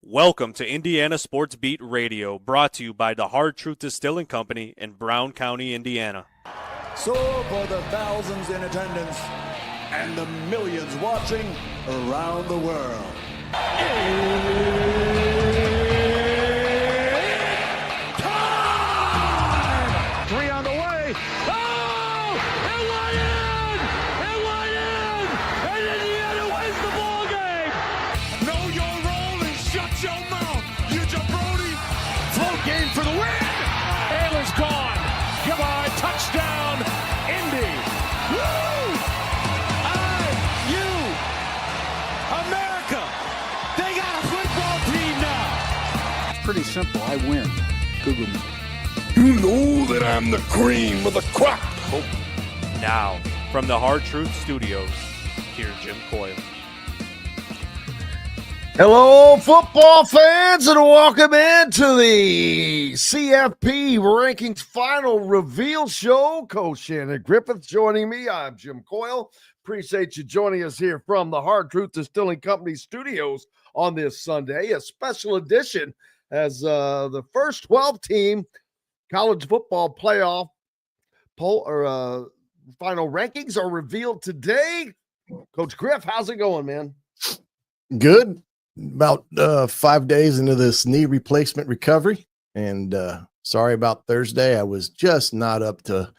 Welcome to Indiana Sports Beat Radio, brought to you by the Hard Truth Distilling Company in Brown County, Indiana. So for the thousands in attendance and the millions watching around the world. Time! Three on the way. Oh! It went in! It went in! And Indiana wins the ball game! Know your role and shut your mouth, you jabroni! Float game for the win! Ayler's gone. Goodbye. Touchdown, Indy. Woo! IU. America. They got a football team now. It's pretty simple. I win. Google me. You know that I'm the cream of the crop. Now, from the Hard Truth Studios, here's Jim Coyle. Hello, football fans, and welcome into the CFP Rankings Final Reveal Show. Coach Shannon Griffith joining me. I'm Jim Coyle. Appreciate you joining us here from the Hard Truth Distilling Company studios on this Sunday. A special edition as the first 12-team college football playoff final rankings are revealed today. Coach Griff, how's it going, man? Good. About 5 days into this knee replacement recovery, and sorry about Thursday. I was just not up to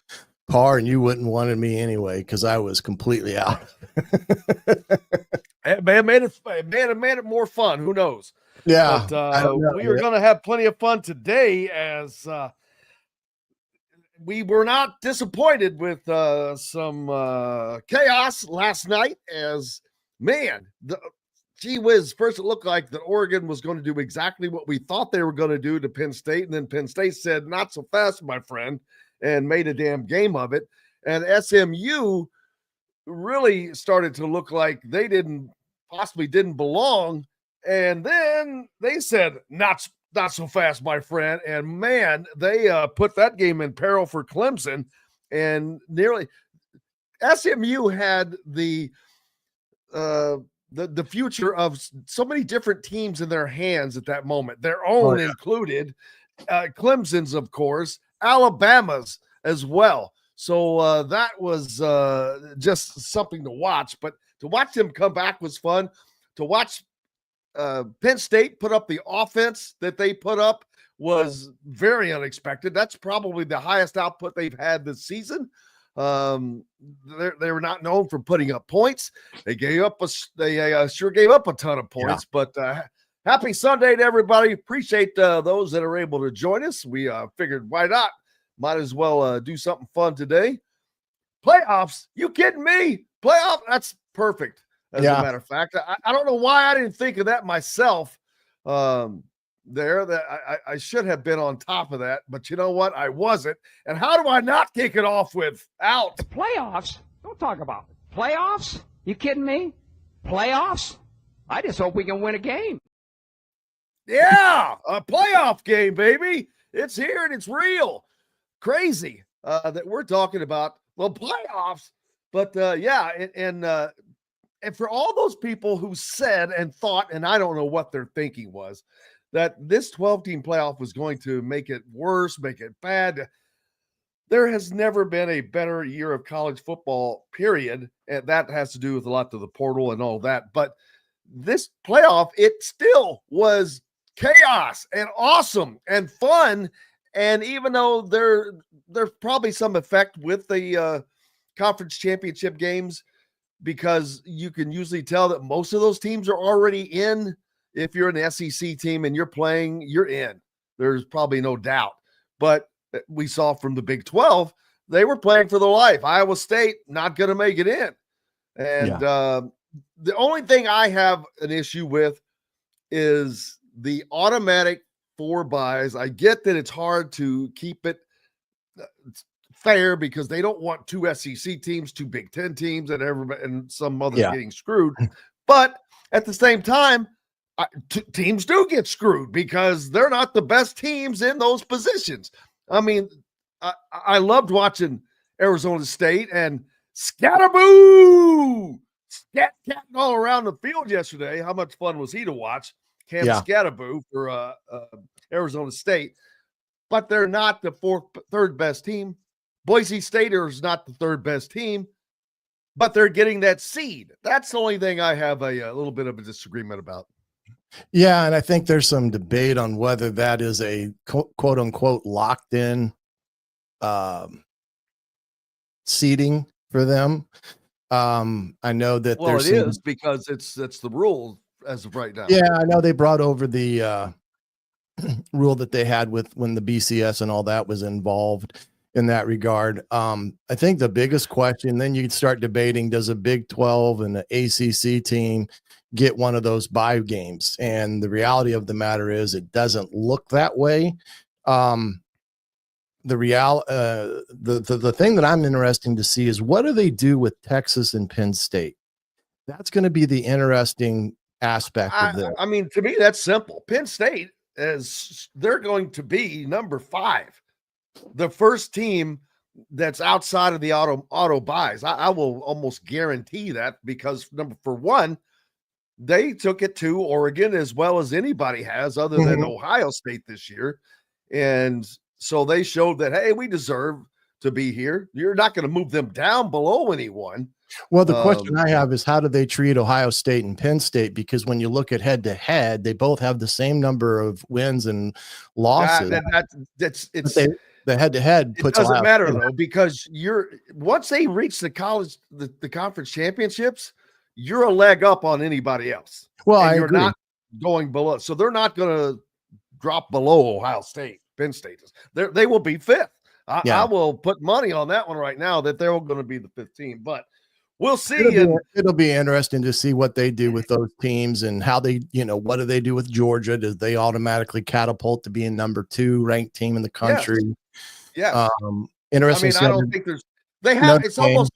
par, and you wouldn't wanted me anyway because I was completely out. It may have made it more fun. Who knows? Yeah, but we are going to have plenty of fun today as we were not disappointed with some chaos last night. As man, gee whiz, first it looked like that Oregon was going to do exactly what we thought they were going to do to Penn State, and then Penn State said, not so fast, my friend, and made a damn game of it. And SMU really started to look like they possibly didn't belong, and then they said, not so fast, my friend, and man, they put that game in peril for Clemson, and nearly SMU had the future of so many different teams in their hands at that moment, their own included, Clemson's, of course, Alabama's as well. So that was just something to watch. But to watch them come back was fun. To watch Penn State put up the offense that they put up was very unexpected. That's probably the highest output they've had this season. They were not known for putting up points. They sure gave up a ton of points, but happy Sunday to everybody. Appreciate those that are able to join us. We figured why not? Might as well do something fun today. Playoffs? You kidding me? Playoff? That's perfect. As a matter of fact, I don't know why I didn't think of that myself. That I should have been on top of that, but you know what? I wasn't. And how do I not kick it off with out? Playoffs? Don't talk about it. Playoffs? You kidding me? Playoffs? I just hope we can win a game. Yeah, a playoff game, baby. It's here and it's real. Crazy that we're talking about the playoffs. But and for all those people who said and thought, and I don't know what their thinking was, that this 12-team playoff was going to make it worse, make it bad. There has never been a better year of college football, period. And that has to do with a lot of the portal and all that. But this playoff, it still was chaos and awesome and fun. And even though there's probably some effect with the conference championship games, because you can usually tell that most of those teams are already in. If you're an SEC team and you're playing, you're in. There's probably no doubt. But we saw from the Big 12, they were playing for their life. Iowa State not going to make it in. And the only thing I have an issue with is the automatic 4 byes. I get that it's hard to keep it fair because they don't want 2 SEC teams, 2 Big 10 teams, and some others getting screwed. But at the same time, teams do get screwed because they're not the best teams in those positions. I mean, I loved watching Arizona State and scataboo, scat-catting all around the field yesterday. How much fun was he to watch? Scatterboo for Arizona State, but they're not the third best team. Boise State is not the third best team, but they're getting that seed. That's the only thing I have a little bit of a disagreement about. Yeah, and I think there's some debate on whether that is a quote unquote locked in seating for them. I know that it is because it's the rule as of right now. Yeah, I know they brought over the rule that they had with when the BCS and all that was involved in that regard. I think the biggest question, then you'd start debating, does a Big 12 and the ACC team get one of those bye games? And the reality of the matter is it doesn't look that way. The thing that I'm interested to see is what do they do with Texas and Penn State? That's going to be the interesting aspect of this. I mean, to me, that's simple. Penn State they're going to be number 5, the first team that's outside of the auto buys. I will almost guarantee that because for one, they took it to Oregon as well as anybody has, other than Ohio State this year, and so they showed that, hey, we deserve to be here. You're not going to move them down below anyone. Well, the question I have is how do they treat Ohio State and Penn State? Because when you look at head to head, they both have the same number of wins and losses. The head to head puts it doesn't matter though, because once they reach the conference championships, you're a leg up on anybody else. Well, you're not going below, so they're not going to drop below Ohio State. Penn State they will be 5th. I will put money on that one right now that they're going to be the 5th team, but we'll see. It'll be interesting to see what they do with those teams and how they, what do they do with Georgia? Do they automatically catapult to being number 2 ranked team in the country? Yeah. Interesting. I don't think it's almost,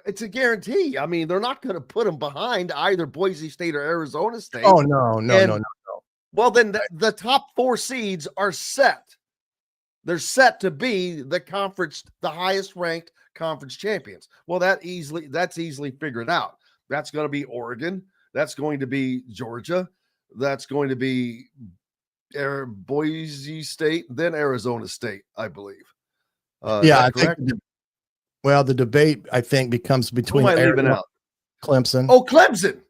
it's a guarantee. I mean, they're not going to put them behind either Boise State or Arizona State. Oh, no. Well, then the top 4 seeds are set. They're set to be the highest ranked conference champions. Well, that's easily figured out. That's going to be Oregon. That's going to be Georgia. That's going to be Boise State, then Arizona State, I believe. I think. The debate I think becomes between Clemson. Oh, Clemson.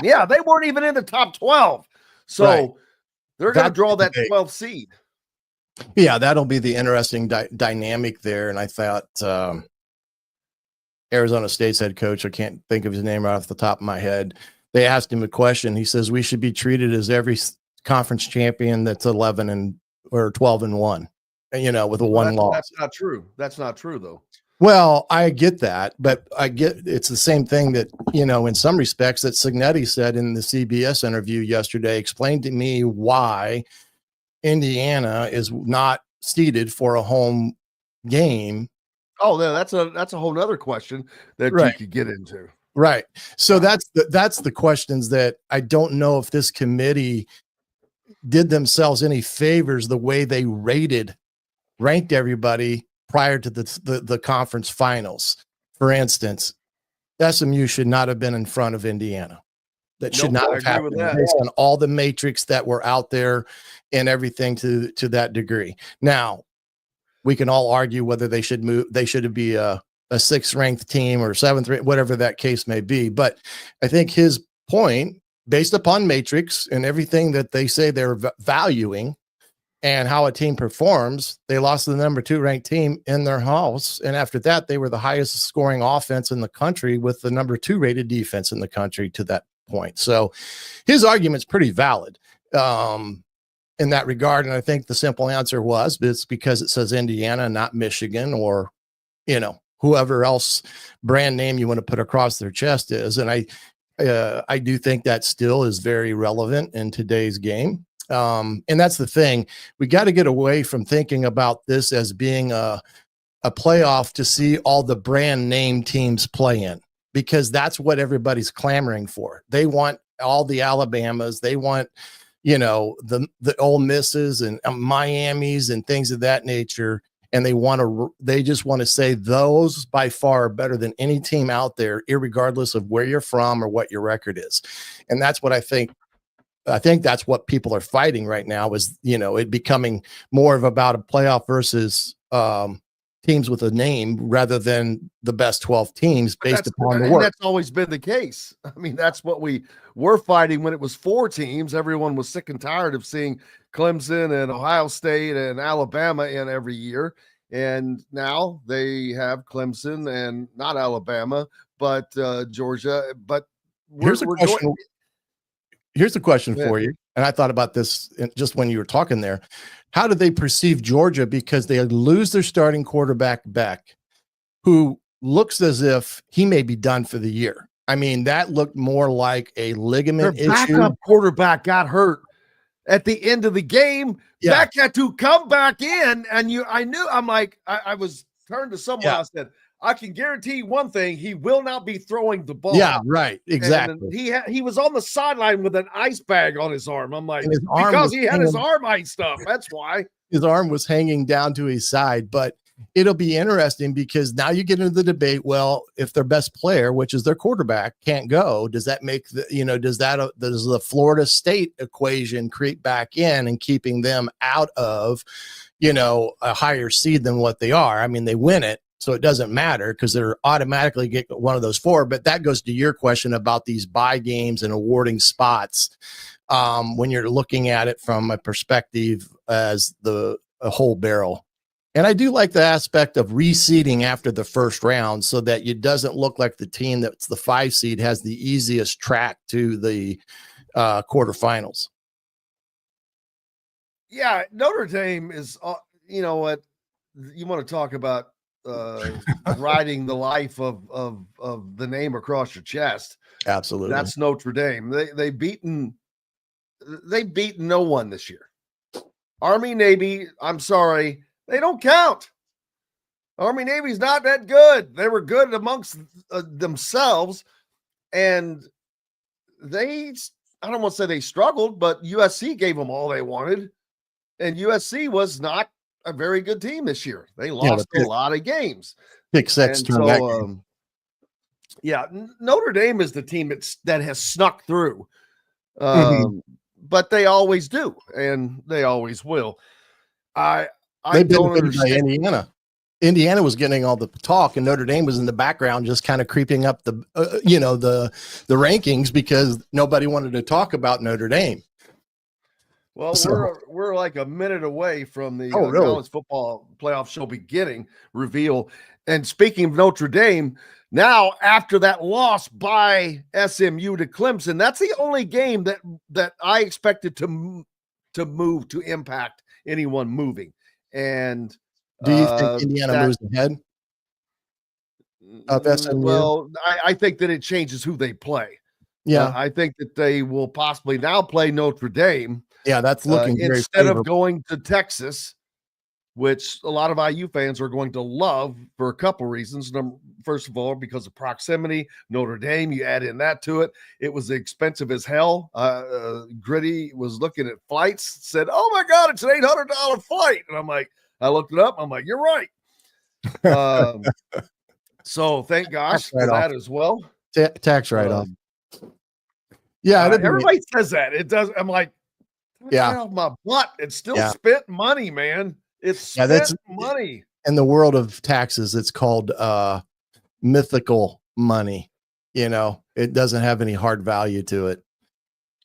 Yeah, they weren't even in the top 12. So they're going to draw that 12th seed. Yeah, that'll be the interesting dynamic there. And I thought Arizona State's head coach, I can't think of his name right off the top of my head. They asked him a question. He says, we should be treated as every conference champion that's 11 or 12-1, with a one loss. That's not true. That's not true though. Well, I get that, but it's the same thing that, in some respects that Cignetti said in the CBS interview yesterday. Explained to me why Indiana is not seeded for a home game. Oh, that's a whole nother question that you could get into. Right. So that's the questions that I don't know if this committee did themselves any favors the way they ranked everybody prior to the conference finals. For instance, SMU should not have been in front of Indiana. That should not have happened based on all the matrix that were out there and everything to that degree. Now, we can all argue whether they should move. They should be a 6th ranked team or 7th, whatever that case may be. But I think his point, based upon matrix and everything that they say they're valuing and how a team performs, they lost to the number 2 ranked team in their house. And after that, they were the highest scoring offense in the country with the number 2 rated defense in the country to that point. So his argument's pretty valid in that regard. And I think the simple answer was it's because it says Indiana, not Michigan, or, whoever else brand name you want to put across their chest is. And I do think that still is very relevant in today's game. And that's the thing. We got to get away from thinking about this as being a playoff to see all the brand name teams play in, because that's what everybody's clamoring for. They want all the Alabamas. They want, the Ole Misses and Miamis and things of that nature. And they just want to say those by far are better than any team out there, irregardless of where you're from or what your record is. And that's what I think I think that's what people are fighting right now is, it becoming more of about a playoff versus teams with a name rather than the best 12 teams based upon the work. That's always been the case. I mean, that's what we were fighting when it was 4 teams. Everyone was sick and tired of seeing Clemson and Ohio State and Alabama in every year. And now they have Clemson and not Alabama, but Georgia. But here's a question for you. And I thought about this just when you were talking there. How do they perceive Georgia? Because they lose their starting quarterback Beck, who looks as if he may be done for the year. I mean, that looked more like a ligament issue. Their backup quarterback got hurt at the end of the game. Yeah. Beck had to come back in, and I was turned to someone. Yeah. I said, I can guarantee one thing: he will not be throwing the ball. Yeah, right, exactly. And he was on the sideline with an ice bag on his arm. I'm like, because he had his arm iced up. That's why his arm was hanging down to his side. But it'll be interesting because now you get into the debate. Well, if their best player, which is their quarterback, can't go, does that make does the Florida State equation creep back in and keeping them out of, a higher seed than what they are? I mean, they win it, so it doesn't matter because they're automatically get one of those 4. But that goes to your question about these bye games and awarding spots. When you're looking at it from a perspective as a whole barrel. And I do like the aspect of reseeding after the first round so that it doesn't look like the team that's the 5 seed has the easiest track to the quarterfinals. Yeah, Notre Dame is, you know what, you want to talk about riding the life of the name across your chest. Absolutely. That's Notre Dame. They've beaten no one this year. Army, Navy, I'm sorry, they don't count. Army, Navy's not that good. They were good amongst themselves, and I don't want to say they struggled, but USC gave them all they wanted, and USC was not a very good team this year. They lost a lot of games. Pick 6 turned that game. Notre Dame is the team that has snuck through. But they always do, and they always will. I don't understand. Indiana. Indiana was getting all the talk, and Notre Dame was in the background, just kind of creeping up the rankings because nobody wanted to talk about Notre Dame. Well, we're like a minute away from the college football playoff show beginning reveal. And speaking of Notre Dame, now after that loss by SMU to Clemson, that's the only game that I expected to move to impact anyone moving. And do you think Indiana moves ahead of SMU? Well, I think that it changes who they play. Yeah, I think that they will possibly now play Notre Dame. Yeah, that's looking very instead favorable. of going to Texas, which a lot of IU fans are going to love for a couple reasons. First of all, because of proximity, Notre Dame, you add in that to it. It was expensive as hell. Gritty was looking at flights, said, "Oh my God, it's an $800 flight." And I'm like, I looked it up. I'm like, you're right. So thank gosh for that as well. Tax write-off. Yeah, everybody says that. It does. I'm like, yeah, off my butt. It's still spent money, man. It's spent money. In the world of taxes, it's called mythical money. It doesn't have any hard value to it.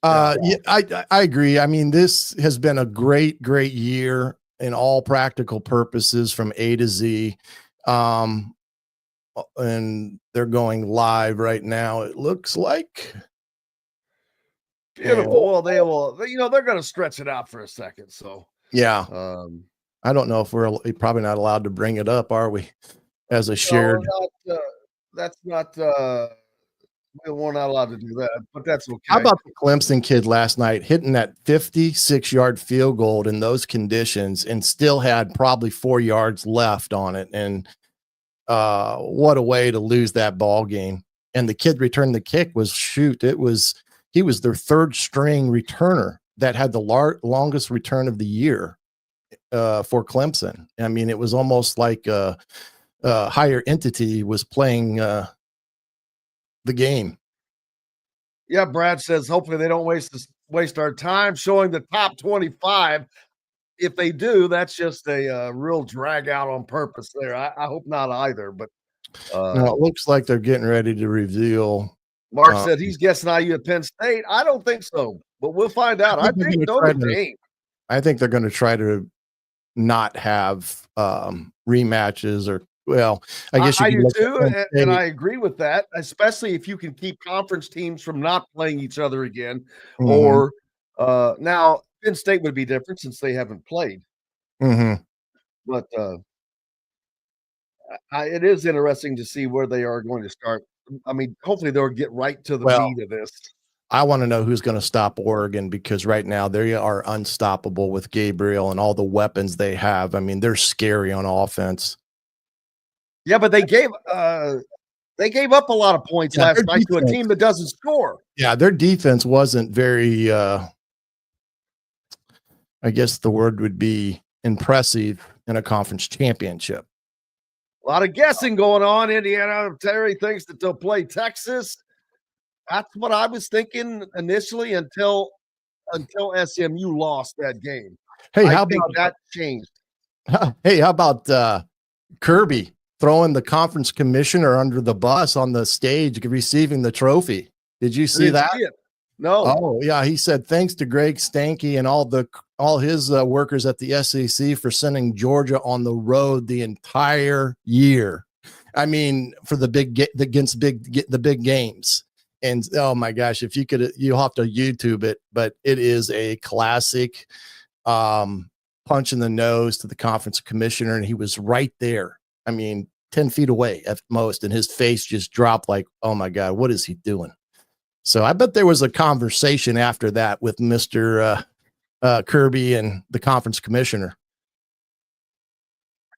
Yeah, I agree. I mean, this has been a great year in all practical purposes from A to Z. And they're going live right now. It looks like. Beautiful. Well, they will, they're going to stretch it out for a second. So, yeah. I don't know if we're probably not allowed to bring it up, are we? As a shared. No, that's not, we're not allowed to do that, but that's okay. How about the Clemson kid last night hitting that 56-yard field goal in those conditions and still had probably 4 yards left on it? And what a way to lose that ball game. And the kid returned the kick he was their 3rd string returner that had the longest return of the year for Clemson. I mean, it was almost like a higher entity was playing the game. Yeah, Brad says hopefully they don't waste waste our time showing the top 25. If they do, that's just a real drag out on purpose there. I hope not either. But No, it looks like they're getting ready to reveal. Mark said he's guessing IU at Penn State. I don't think so, but we'll find out. I think Notre Dame. I think they're going to try to not have rematches, or I guess I do too, and I agree with that, especially if you can keep conference teams from not playing each other again. Mm-hmm. Or now Penn State would be different since they haven't played. Mm-hmm. But it is interesting to see where they are going to start. I mean, hopefully they'll get right to the meat of this. I want to know who's going to stop Oregon, because right now they are unstoppable with Gabriel and all the weapons they have. I mean, they're scary on offense. Yeah, but they gave up a lot of points last night to a team that doesn't score. Yeah, their defense wasn't very I guess the word would be impressive in a conference championship. A lot of guessing going on. Indiana, Terry thinks that they'll play Texas. That's what I was thinking initially until SMU lost that game. Hey, I think that changed? Hey, how about Kirby throwing the conference commissioner under the bus on the stage receiving the trophy? Did you see that? No. Oh, yeah. He said thanks to Greg Stanky and all his workers at the SEC for sending Georgia on the road the entire year. I mean, for the big games. And oh my gosh, if you could, you'll have to YouTube it, but it is a classic punch in the nose to the conference commissioner. And he was right there. I mean, 10 feet away at most. And his face just dropped like, oh my God, what is he doing? So I bet there was a conversation after that with Mr. Kirby and the conference commissioner.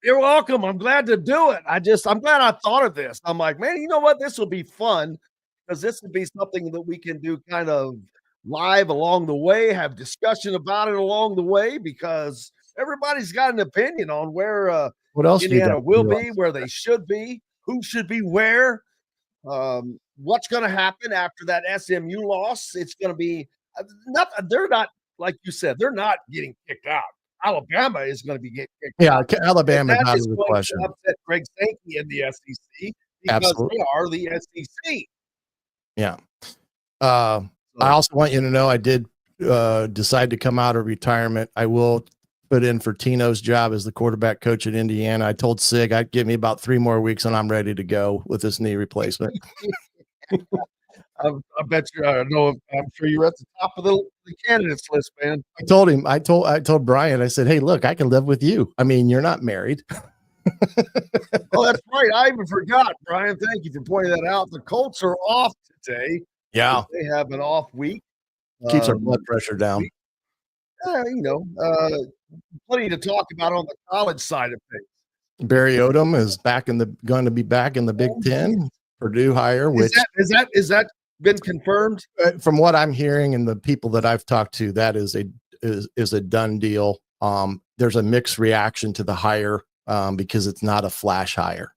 You're welcome. I'm glad to do it. I'm glad I thought of this. I'm like, man, you know what? This will be fun, because this will be something that we can do kind of live along the way, have discussion about it along the way, because everybody's got an opinion on where what else Indiana will be, where they should be, who should be where. What's going to happen after that SMU loss? It's going to be they're not, like you said, they're not getting kicked out. Alabama is going to be getting kicked out. Yeah, Alabama is out of the question. Upset Greg Sankey in the SEC because Absolutely. they are the SEC. Yeah. I also want you to know I did decide to come out of retirement. I will put in for Tino's job as the quarterback coach at Indiana. I told Sig I'd give me about 3 more weeks and I'm ready to go with this knee replacement. I bet you. I'm sure you're at the top of the candidates list, man. I told him. I told Brian. I said, "Hey, look, I can live with you. I mean, you're not married." Oh, that's right. I even forgot, Brian. Thank you for pointing that out. The Colts are off today. Yeah, they have an off week. Keeps our blood pressure down. Plenty to talk about on the college side of things. Barry Odom is going to be back in the Big Ten. Purdue hire, which is that been confirmed? From what I'm hearing and the people that I've talked to, that is a done deal. There's a mixed reaction to the hire because it's not a flash hire.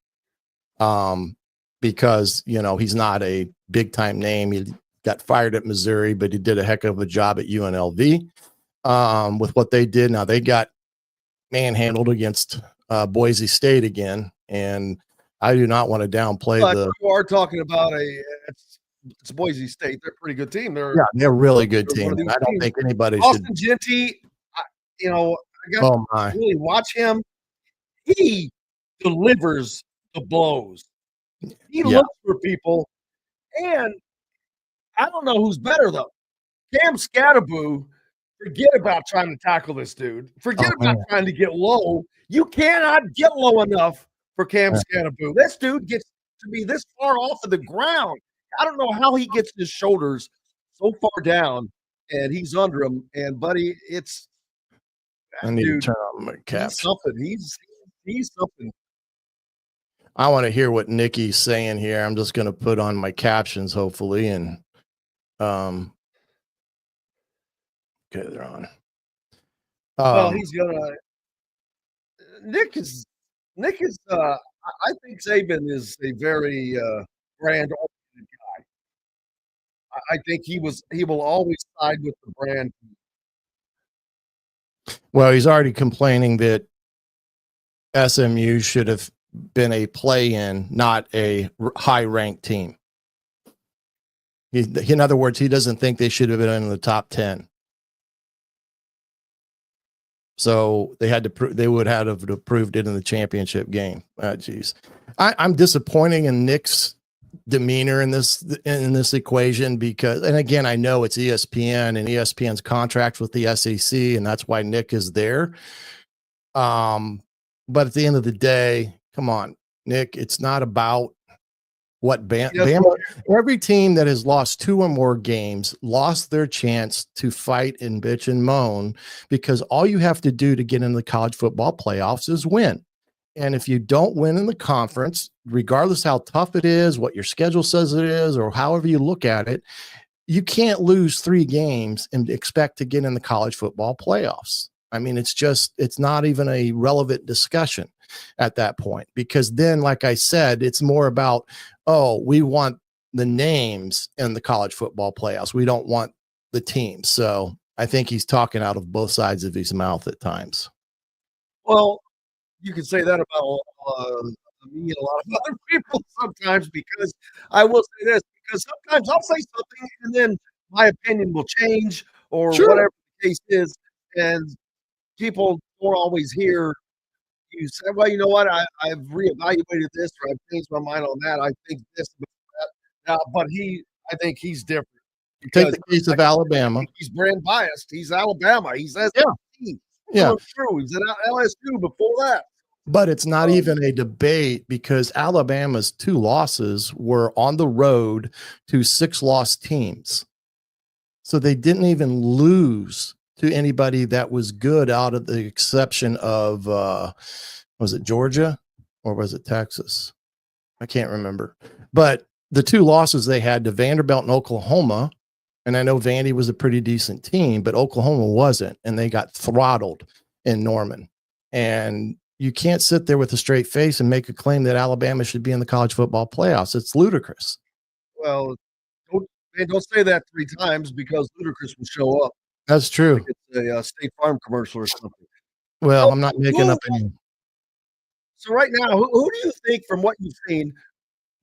Because he's not a big time name. He got fired at Missouri, but he did a heck of a job at UNLV with what they did. Now they got manhandled against Boise State again, and I do not want to downplay you are talking about it's Boise State. They're a pretty good team. They're a really good team. I don't think anybody Austin should. Genty, I got to really watch him. He delivers the blows. He looks for people, and I don't know who's better though. Cam Scatterboo, forget about trying to tackle this dude. Forget about trying to get low. You cannot get low enough for Cam Scatterboo. This dude gets to be this far off of the ground. I don't know how he gets his shoulders so far down, and he's under him. And buddy, I need to turn on my caps. He's something. He's something. I want to hear what Nikki's saying here. I'm just going to put on my captions, hopefully, and okay, they're on. Well, he's gonna. Nick is. I think Saban is a very brand-oriented guy. I think he will always side with the brand. Well, he's already complaining that SMU should have been a play-in, not a high-ranked team. In other words, he doesn't think they should have been in the top 10. So they would have approved it in the championship game. Geez, I'm disappointing in Nick's demeanor in this equation because, and again, I know it's ESPN and ESPN's contract with the SEC, and that's why Nick is there. But at the end of the day, come on, Nick, it's not about what Bama. Every team that has lost 2 or more games lost their chance to fight and bitch and moan because all you have to do to get into the college football playoffs is win. And if you don't win in the conference, regardless how tough it is, what your schedule says it is, or however you look at it, you can't lose 3 games and expect to get in the college football playoffs. I mean, it's not even a relevant discussion at that point, because then, like I said, it's more about, oh, we want the names in the college football playoffs. We don't want the teams. So I think he's talking out of both sides of his mouth at times. Well, you can say that about me and a lot of other people sometimes, because I will say this, because sometimes I'll say something and then my opinion will change or whatever the case is. And people don't always hear you say, well, you know what, I've reevaluated this, or I've changed my mind on that. I think this, but I think he's different. Take the case of Alabama. He's brand biased. He's Alabama. He's SEC. Yeah. True. He's at LSU before that. But it's not even a debate, because Alabama's 2 losses were on the road to 6-loss teams. So they didn't even lose to anybody that was good, out of the exception of, was it Georgia or was it Texas? I can't remember. But the 2 losses they had to Vanderbilt and Oklahoma, and I know Vandy was a pretty decent team, but Oklahoma wasn't, and they got throttled in Norman. And you can't sit there with a straight face and make a claim that Alabama should be in the college football playoffs. It's ludicrous. Well, don't say that 3 times, because ludicrous will show up. That's true. Like it's a State Farm commercial or something. Well, I'm not making up any. So right now, who do you think, from what you've seen,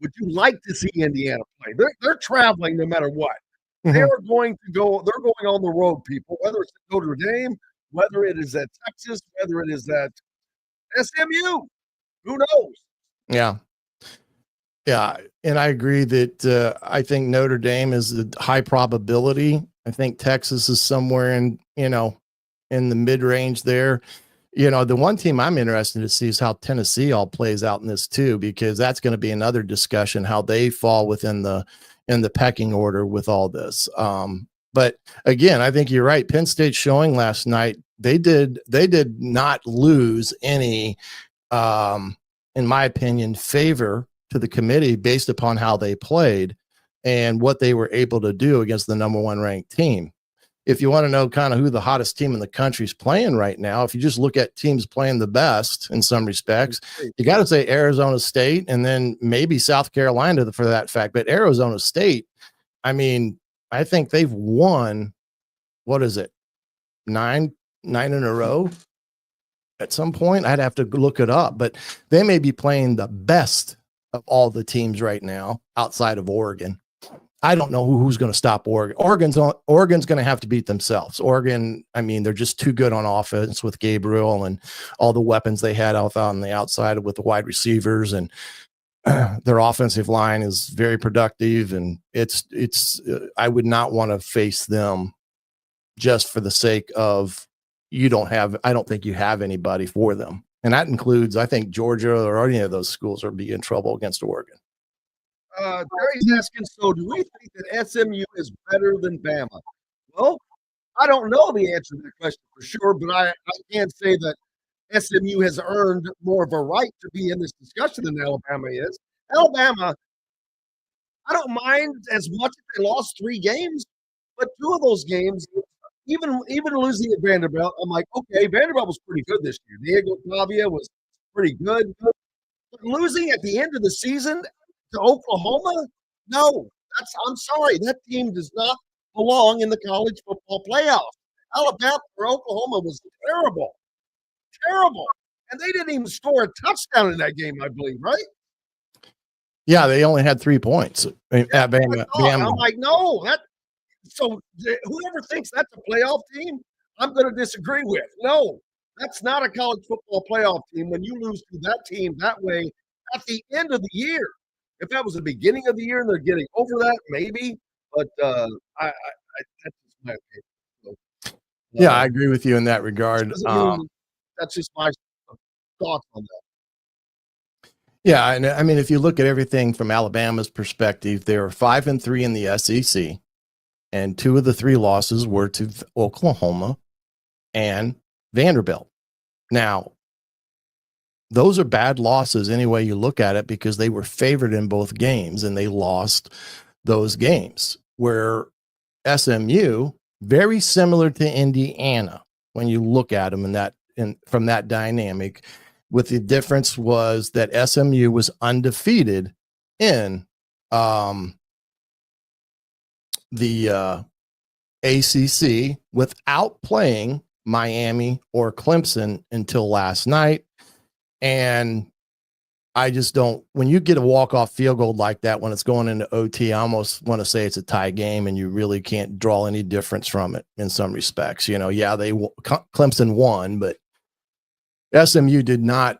would you like to see Indiana play? They're traveling no matter what. Mm-hmm. They're going on the road, people, whether it's at Notre Dame, whether it is at Texas, whether it is at SMU. Who knows? Yeah. Yeah. And I agree that I think Notre Dame is a high probability. I think Texas is somewhere in the mid-range there. The one team I'm interested to see is how Tennessee all plays out in this too, because that's going to be another discussion, how they fall within the pecking order with all this. But again, I think you're right. Penn State showing last night, they did not lose any, in my opinion, favor to the committee based upon how they played and what they were able to do against the number 1 ranked team. If you want to know kind of who the hottest team in the country is playing right now, if you just look at teams playing the best in some respects, you got to say Arizona State, and then maybe South Carolina for that fact. But Arizona State, I mean, I think they've won, what is it, 9 in a row at some point. I'd have to look it up, but they may be playing the best of all the teams right now outside of Oregon. I don't know who's going to stop Oregon. Oregon's going to have to beat themselves. Oregon, I mean, they're just too good on offense with Gabriel and all the weapons they had out on the outside with the wide receivers, and their offensive line is very productive. And I would not want to face them just for the sake of I don't think you have anybody for them. And that includes, I think, Georgia or any of those schools will be in trouble against Oregon. Jerry's asking, so do we think that SMU is better than Bama? Well, I don't know the answer to that question for sure, but I can say that SMU has earned more of a right to be in this discussion than Alabama is. Alabama, I don't mind as much if they lost 3 games, but 2 of those games, even losing at Vanderbilt, I'm like, okay, Vanderbilt was pretty good this year. Diego Pavia was pretty good. But losing at the end of the season to Oklahoma, no, I'm sorry, that team does not belong in the college football playoffs. Alabama or Oklahoma was terrible, terrible, and they didn't even score a touchdown in that game, I believe, right? Yeah, they only had 3 points at Bama. I'm like, no, whoever thinks that's a playoff team, I'm going to disagree with. No, that's not a college football playoff team when you lose to that team that way at the end of the year. If that was the beginning of the year and they're getting over that, maybe. But that's just my opinion. So, Yeah, I agree with you in that regard. That's just my thoughts on that. Yeah, and I mean, if you look at everything from Alabama's perspective, they were 5-3 in the SEC, and 2 of the 3 losses were to Oklahoma and Vanderbilt. Now, those are bad losses any way you look at it because they were favored in both games and they lost those games. Where SMU, very similar to Indiana when you look at them from that dynamic, with the difference was that SMU was undefeated in the ACC without playing Miami or Clemson until last night. And I just don't, when you get a walk-off field goal like that, when it's going into OT, I almost want to say it's a tie game and you really can't draw any difference from it in some respects. Yeah, Clemson won, but SMU did not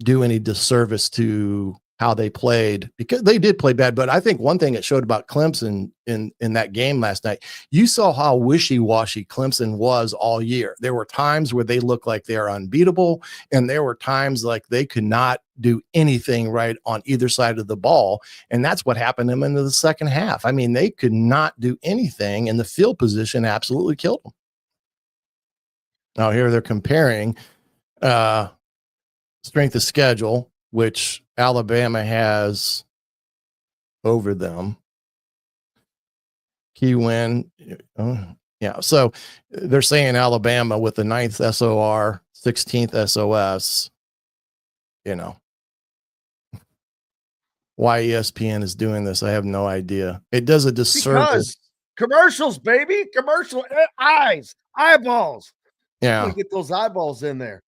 do any disservice to how they played because they did play bad. But I think one thing it showed about Clemson in that game last night, you saw how wishy-washy Clemson was all year. There were times where they looked like they are unbeatable, and there were times like they could not do anything right on either side of the ball. And that's what happened to them into the second half. I mean, they could not do anything, and the field position absolutely killed them. Now here they're comparing strength of schedule, which Alabama has over them. Key win. Yeah. So they're saying Alabama with the 9th SOR, 16th SOS, why ESPN is doing this, I have no idea. It does a disservice. Because commercials, baby. Commercial eyeballs. Yeah. Get those eyeballs in there.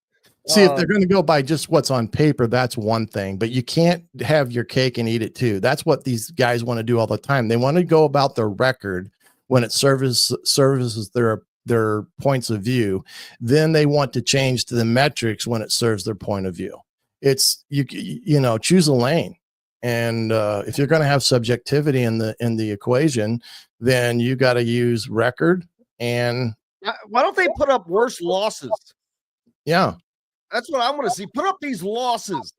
See, if they're going to go by just what's on paper, that's one thing, but you can't have your cake and eat it too. That's what these guys want to do all the time. They want to go about their record when it services their points of view. Then they want to change to the metrics when it serves their point of view. It's choose a lane. And if you're going to have subjectivity in the equation, then you got to use record. And why don't they put up worse losses? Yeah. That's what I want to see. Put up these losses.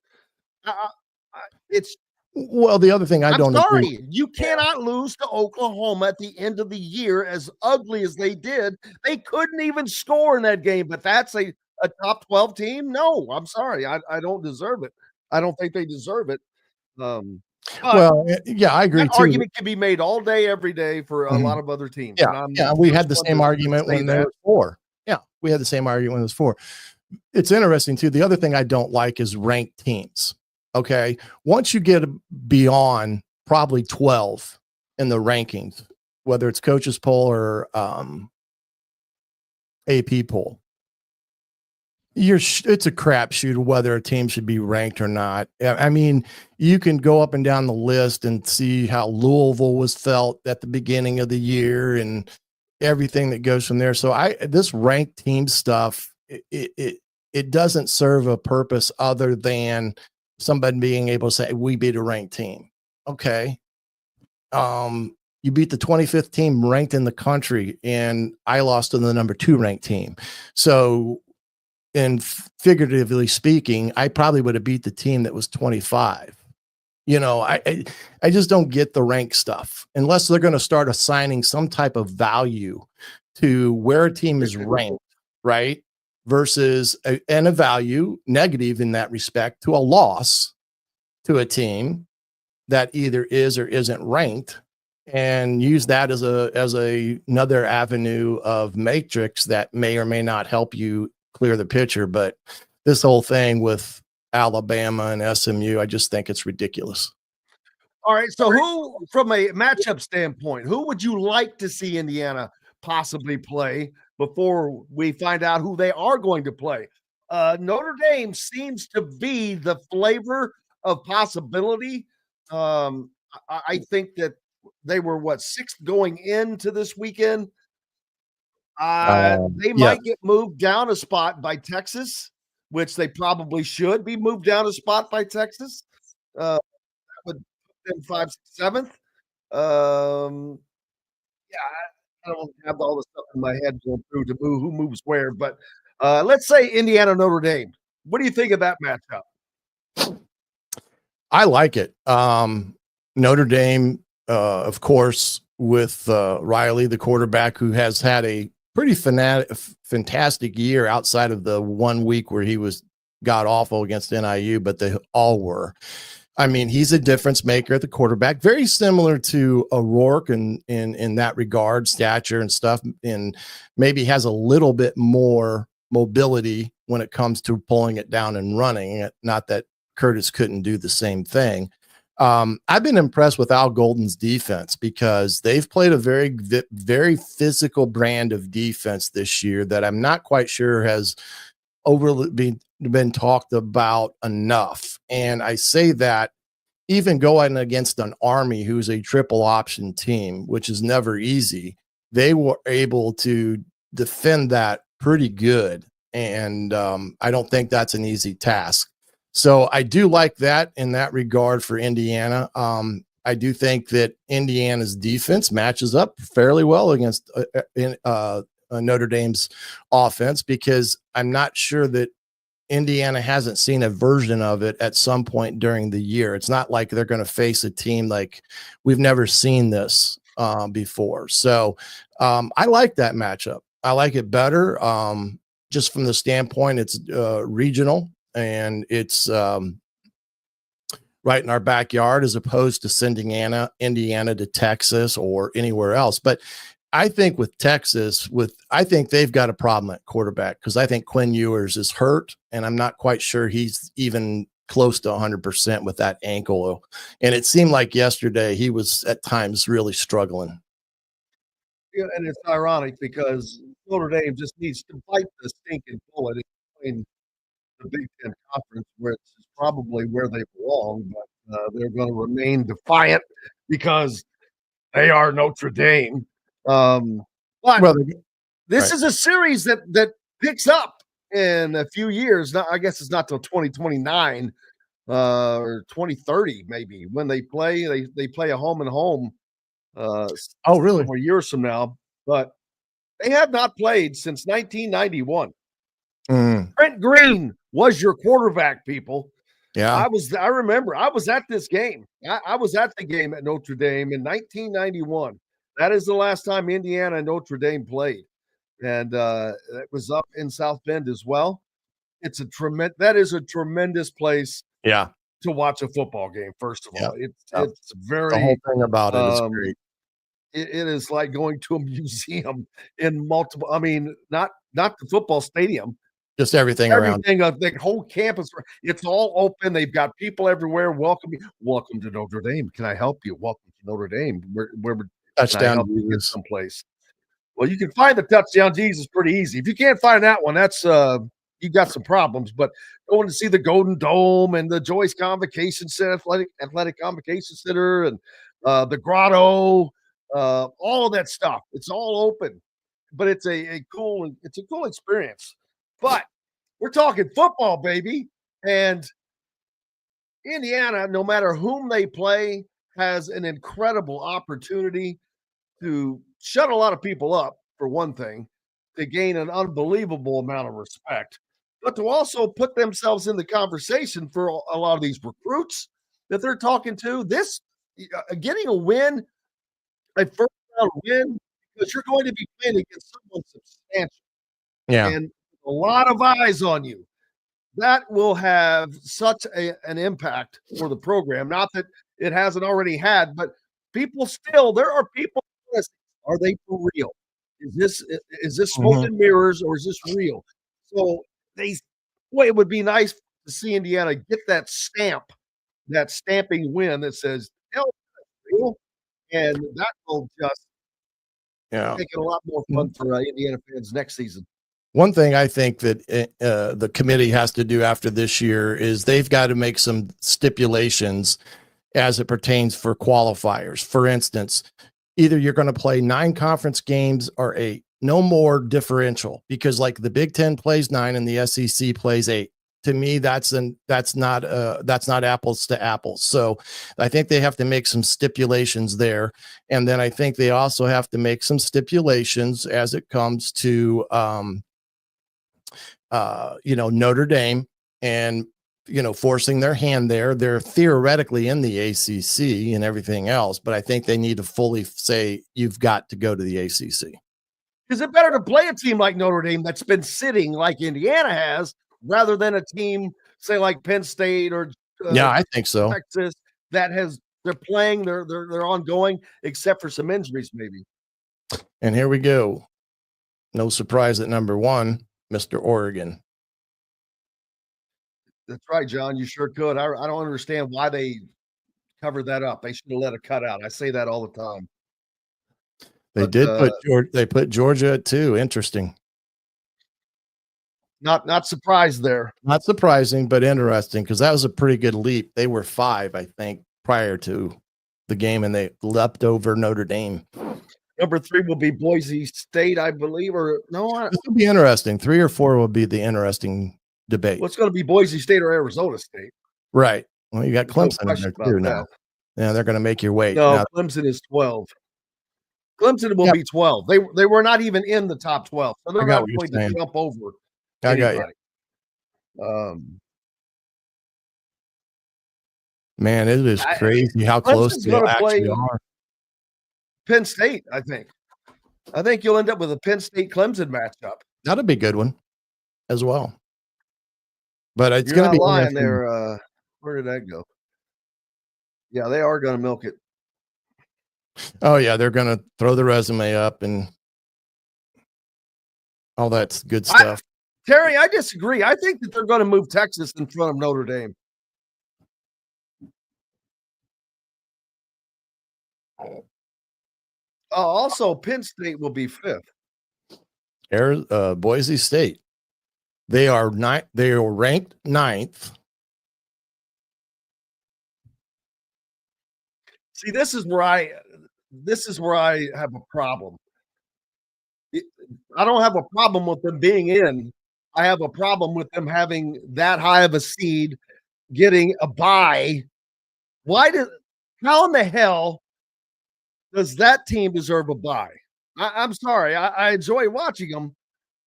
The other thing I'm sorry, agree. You cannot lose to Oklahoma at the end of the year as ugly as they did. They couldn't even score in that game, but that's a top 12 team? No, I'm sorry. I don't deserve it. I don't think they deserve it. I agree too. Argument can be made all day, every day for a lot of other teams. Yeah, we had the same argument when there were 4. Yeah, we had the same argument when there was 4. It's interesting too. The other thing I don't like is ranked teams. Okay. Once you get beyond probably 12 in the rankings, whether it's coaches poll or AP poll, it's a crapshoot whether a team should be ranked or not. I mean, you can go up and down the list and see how Louisville was felt at the beginning of the year and everything that goes from there. So this ranked team stuff, it doesn't serve a purpose other than somebody being able to say, we beat a ranked team. Okay. You beat the 25th team ranked in the country, and I lost to the number 2 ranked team. So figuratively speaking, I probably would have beat the team that was 25. I just don't get the rank stuff unless they're going to start assigning some type of value to where a team is ranked, right? Versus a value negative in that respect to a loss to a team that either is or isn't ranked, and use that as another avenue of matrix that may or may not help you clear the picture. But this whole thing with Alabama and SMU, I just think it's ridiculous. All right. So who, from a matchup standpoint, who would you like to see Indiana possibly play before we find out who they are going to play? Notre Dame seems to be the flavor of possibility. I think that they were sixth going into this weekend. They Yes. might get moved down a spot by Texas, which they probably should be moved down a spot by Texas. That would put them 5th, 7th. Yeah, I don't have all the stuff in my head going through to move who moves where, but let's say Indiana Notre Dame. What do you think of that matchup? I like it. Notre Dame, of course, with Riley, the quarterback, who has had a pretty fantastic year outside of the 1 week where he was god awful against NIU, but they all were. I mean, he's a difference maker at the quarterback, very similar to O'Rourke in that regard, stature and stuff, and maybe has a little bit more mobility when it comes to pulling it down and running it. Not that Curtis couldn't do the same thing. I've been impressed with Al Golden's defense because they've played a very, very physical brand of defense this year that I'm not quite sure has overly been talked about enough. And I say that even going against an Army who's a triple option team, which is never easy, they were able to defend that pretty good. And I don't think that's an easy task. So I do like that in that regard for Indiana. I do think that Indiana's defense matches up fairly well against Notre Dame's offense, because I'm not sure that Indiana hasn't seen a version of it at some point during the year. It's not like they're going to face a team like we've never seen this before. So I like that matchup. I like it better just from the standpoint it's regional and it's right in our backyard as opposed to sending Indiana to Texas or anywhere else. But I think with Texas, I think they've got a problem at quarterback because I think Quinn Ewers is hurt, and I'm not quite sure he's even close to 100% with that ankle. And it seemed like yesterday he was at times really struggling. Yeah, and it's ironic because Notre Dame just needs to bite the stinking bullet in the Big Ten Conference, which is probably where they belong, but they're going to remain defiant because they are Notre Dame. But this is a series that picks up in a few years. Now, I guess it's not till 2029 or 2030 maybe when they play. They play a home and home. Oh, really? 4 years from now, but they have not played since 1991. Trent Green was your quarterback, people. Yeah, I remember I was at this game. I was at the game at Notre Dame in 1991. That is the last time Indiana and Notre Dame played, and it was up in South Bend as well. That is a tremendous place. Yeah, to watch a football game. First of all, it's very the whole thing about it is great. It is like going to a museum in multiple. I mean, not the football stadium. Just everything around. The whole campus, it's all open. They've got people everywhere. Welcome to Notre Dame. Can I help you? Welcome to Notre Dame. Where Touchdown Jesus someplace. Well, you can find the touchdown Jesus pretty easy. If you can't find that one, that's you got some problems. But going to see the Golden Dome and the Joyce Convocation Center, Athletic Convocation Center, and the Grotto, all of that stuff. It's all open, but it's a cool experience. But we're talking football, baby, and Indiana, no matter whom they play, has an incredible opportunity to shut a lot of people up, for one thing, to gain an unbelievable amount of respect, but to also put themselves in the conversation for a lot of these recruits that they're talking to. This getting a win, a first round win, because you're going to be playing against someone substantial. Yeah. And a lot of eyes on you. That will have such an impact for the program. Not that it hasn't already had, but there are people. Are they for real? Is this smoke and mirrors, or is this real? So it would be nice to see Indiana get that stamping win that says hell real, and that will just Yeah. make it a lot more fun for Indiana fans next season. One thing I think that the committee has to do after this year is they've got to make some stipulations as it pertains for qualifiers. For instance, either you're going to play 9 conference games or 8, no more differential, because like the Big Ten plays 9 and the SEC plays 8. To me, that's not apples to apples. So I think they have to make some stipulations there. And then I think they also have to make some stipulations as it comes to, Notre Dame and, forcing their hand there. They're theoretically in the ACC and everything else, but I think they need to fully say, you've got to go to the ACC. Is it better to play a team like Notre Dame that's been sitting like Indiana has, rather than a team, say, like Penn State or Yeah, I think so. Texas they're playing, they're ongoing, except for some injuries, maybe. And here we go. No surprise at number 1, Mr. Oregon. That's right, John. You sure could. I don't understand why they covered that up. They should have let it cut out. I say that all the time. They put Georgia at 2. Interesting. Not surprised there. Not surprising, but interesting, because that was a pretty good leap. They were 5, I think, prior to the game, and they leapt over Notre Dame. Number 3 will be Boise State, I believe, or no? This will be interesting. 3 or 4 will be the interesting debate. What's going to be Boise State or Arizona State? Right. Well, you got Clemson in there too now. Yeah, they're going to make your weight. No, now, Clemson is 12. Clemson will be 12. They were not even in the top 12, so they're not going to jump over. I got you. Man, it is crazy how close they actually are. Penn State, I think. I think you'll end up with a Penn State Clemson matchup. That'll be a good one as well. But it's You're going to be lying there. Where did that go? Yeah, they are going to milk it. Oh yeah, they're going to throw the resume up and all that good stuff. Terry, I disagree. I think that they're going to move Texas in front of Notre Dame. Also, Penn State will be 5th. Boise State. They are ranked 9th. See, this is where I have a problem. I don't have a problem with them being in. I have a problem with them having that high of a seed, getting a bye. How in the hell does that team deserve a bye? I'm sorry. I enjoy watching them,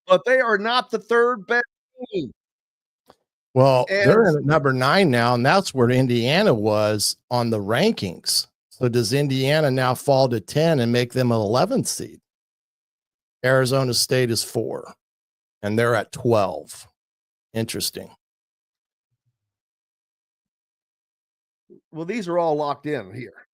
but they are not the 3rd best team. Well, they're at number 9 now, and that's where Indiana was on the rankings. So does Indiana now fall to 10 and make them an 11th seed? Arizona State is 4, and they're at 12. Interesting. Well, these are all locked in here.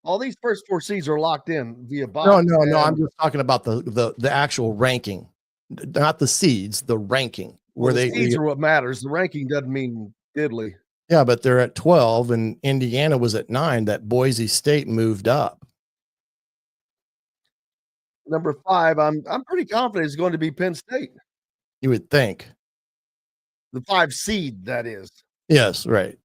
All these first 4 seeds are locked in via bye. No. I'm just talking about the actual ranking, not the seeds, the ranking. The seeds are what matters. The ranking doesn't mean diddly. Yeah, but they're at 12, and Indiana was at 9. That Boise State moved up. Number 5, I'm pretty confident is going to be Penn State. You would think. The 5 seed, that is. Yes, right.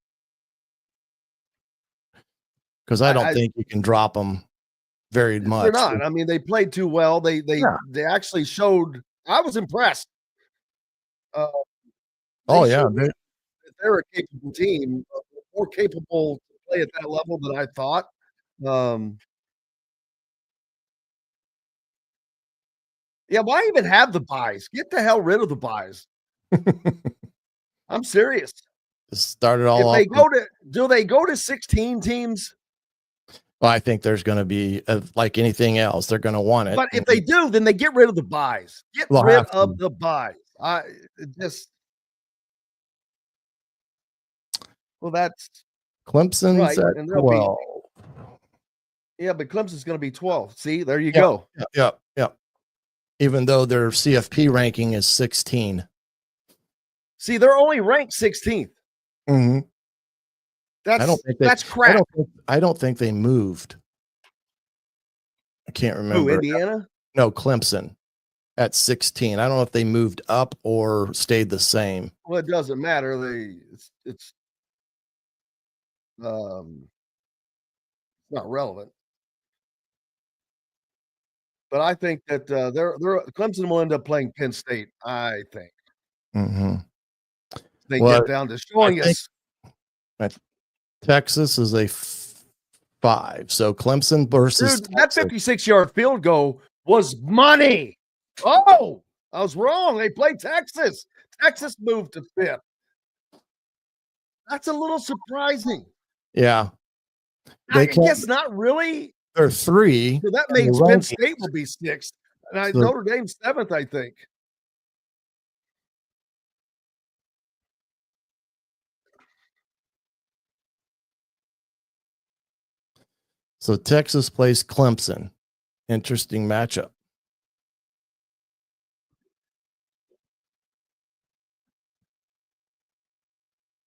Because I don't think you can drop them very much. They're not. I mean, they played too well. They actually showed. I was impressed. They're a capable team, more capable to play at that level than I thought. Yeah, why even have the buys? Get the hell rid of the buys. I'm serious. Just start it all off. Do they go to 16 teams? Well, I think there's going to be, like anything else, they're going to want it. But if they do, then they get rid of the buys. Get rid of the buys. That's Clemson's right. at 12. Yeah, but Clemson's going to be 12. See, there you go. Yep. Even though their CFP ranking is 16. See, they're only ranked 16th. Mm-hmm. That's crap. I don't think they moved. I can't remember. Who, Indiana? No, Clemson at 16. I don't know if they moved up or stayed the same. Well, it doesn't matter. It's not relevant. But I think that they're Clemson will end up playing Penn State. I think they get down to showing us. Texas is a 5. So Clemson versus Dude, that 56-yard field goal was money. Oh, I was wrong. They played Texas. Texas moved to 5th. That's a little surprising. Yeah. I guess not really. They're 3. So that means Penn State will be 6th. And Notre Dame 7th, I think. So Texas plays Clemson. Interesting matchup.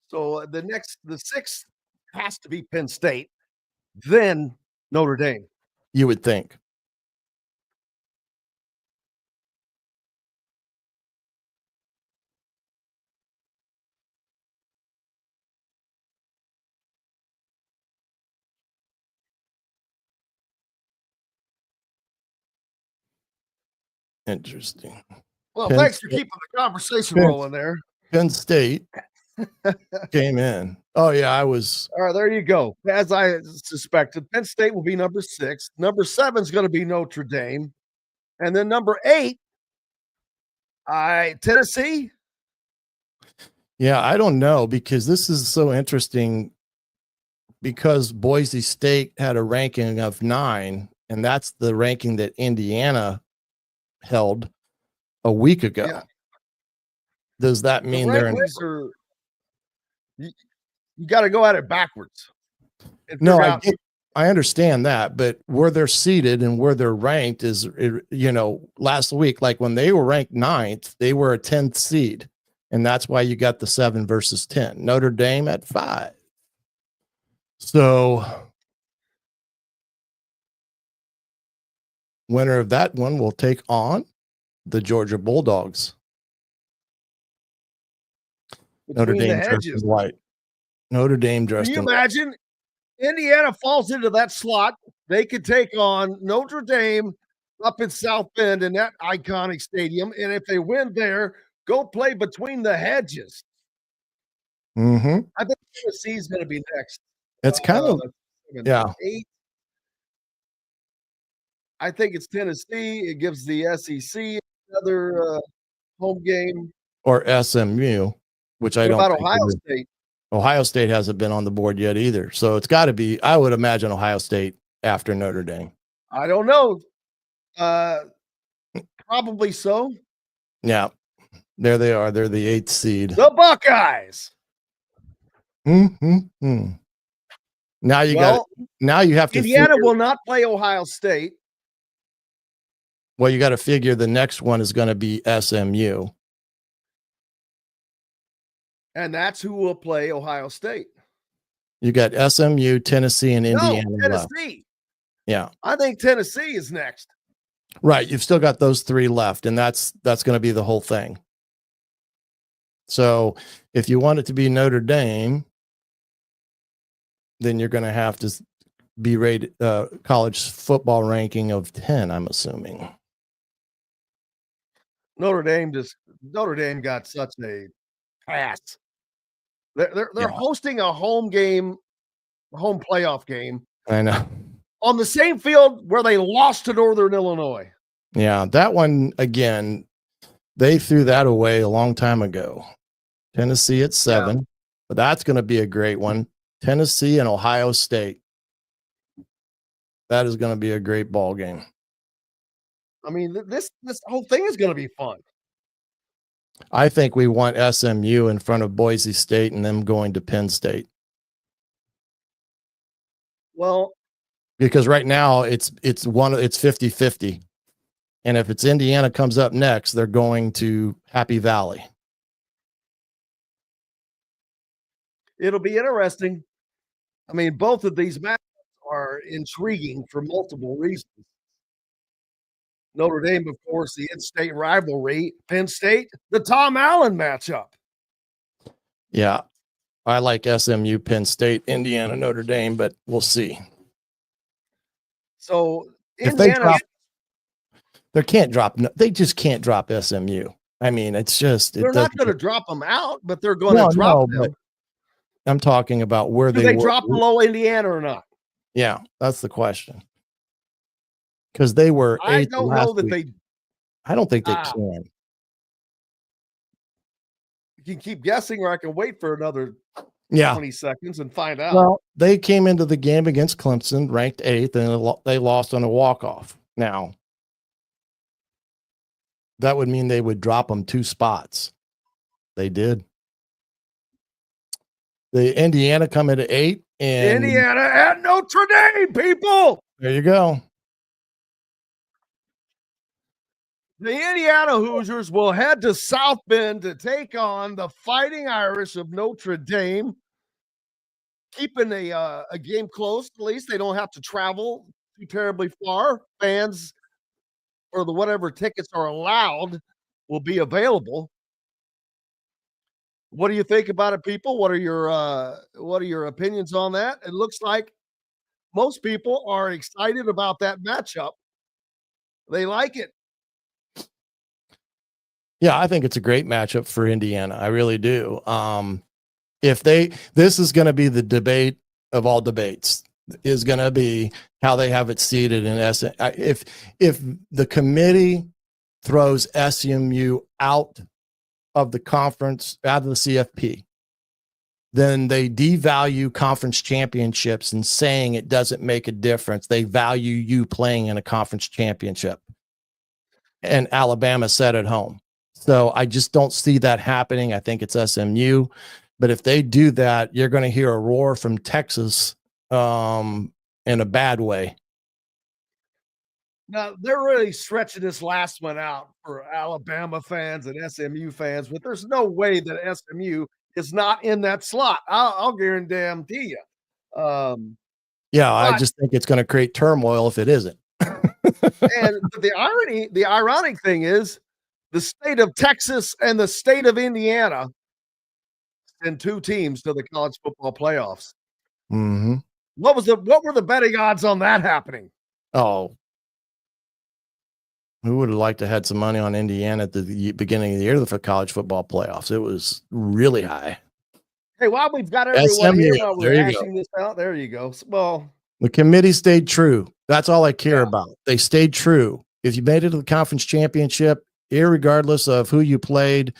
So the 6th has to be Penn State, then Notre Dame. You would think. Interesting. Well, thanks for keeping the conversation rolling there. Penn State came in. Oh, yeah, I was. All right, there you go. As I suspected, Penn State will be number 6. Number 7 is going to be Notre Dame. And then number 8, Tennessee. Yeah, I don't know, because this is so interesting, because Boise State had a ranking of 9, and that's the ranking that Indiana held a week ago. Yeah. Does that mean they're you got to go at it backwards? No, I understand that, but where they're seated and where they're ranked is, last week, like when they were ranked 9th, they were a 10th seed. And that's why you got the 7 versus 10. Notre Dame at 5. So winner of that one will take on the Georgia Bulldogs. Notre Dame dressed in white. Notre Dame dressed in white. Can you imagine? Indiana falls into that slot. They could take on Notre Dame up in South Bend in that iconic stadium. And if they win there, go play between the hedges. Mm-hmm. I think Tennessee's going to be next. It's kind of, yeah. 8. I think it's Tennessee. It gives the SEC another home game. Or SMU, which I don't. What about Ohio State? Ohio State hasn't been on the board yet either. So it's got to be, I would imagine, Ohio State after Notre Dame. I don't know. Probably so. Yeah. There they are. They're the 8th seed. The Buckeyes. Mm-hmm. Now you have to. Indiana will not play Ohio State. Well, you got to figure the next one is going to be SMU. And that's who will play Ohio State. You got SMU, Tennessee, and Indiana. No, Tennessee. Left. Yeah. I think Tennessee is next. Right. You've still got those 3 left, and that's going to be the whole thing. So if you want it to be Notre Dame, then you're going to have to be rated college football ranking of 10, I'm assuming. Notre Dame got such a pass. They're hosting a home playoff game. I know. On the same field where they lost to Northern Illinois. Yeah, that one, again, they threw that away a long time ago. Tennessee at 7, but that's going to be a great one. Tennessee and Ohio State. That is going to be a great ball game. I mean, this whole thing is going to be fun. I think we want SMU in front of Boise State and them going to Penn State. Well, because right now it's 50-50. And if it's Indiana comes up next, they're going to Happy Valley. It'll be interesting. I mean, both of these matchups are intriguing for multiple reasons. Notre Dame, of course, the in-state rivalry. Penn State, the Tom Allen matchup. Yeah. I like SMU, Penn State, Indiana, Notre Dame, but we'll see. So If they Indiana, they just can't drop SMU. I mean, it's just they're not going to drop them out, but they're going to drop them. I'm talking about where Do they drop below Indiana or not? Yeah, that's the question. Because they were I don't know that they. I don't think they can. You can keep guessing, or I can wait for another 20 seconds and find out. Well, they came into the game against Clemson, ranked 8th, and they lost on a walk-off. Now, that would mean they would drop them 2 spots. They did. The Indiana come into 8, and Indiana at Notre Dame, people. There you go. The Indiana Hoosiers will head to South Bend to take on the Fighting Irish of Notre Dame. Keeping a game close, at least they don't have to travel too terribly far. Fans or the whatever tickets are allowed will be available. What do you think about it, people? What are your opinions on that? It looks like most people are excited about that matchup. They like it. Yeah, I think it's a great matchup for Indiana. I really do. This is going to be the debate of all debates, is going to be how they have it seated in if the committee throws SMU out of the conference, out of the CFP, then they devalue conference championships and saying it doesn't make a difference. They value you playing in a conference championship. And Alabama sat at home. So I just don't see that happening. I think it's SMU. But if they do that, you're going to hear a roar from Texas in a bad way. Now, they're really stretching this last one out for Alabama fans and SMU fans, but there's no way that SMU is not in that slot. I'll guarantee you. I just think it's going to create turmoil if it isn't. And the ironic thing is the state of Texas and the state of Indiana send 2 teams to the college football playoffs. Mm-hmm. What were the betting odds on that happening? Oh, who would have liked to had some money on Indiana at the beginning of the year for college football playoffs? It was really high. Hey, while we've got everyone here, while we're hashing this out, there you go. Well, the committee stayed true. That's all I care about. They stayed true. If you made it to the conference championship, irregardless of who you played,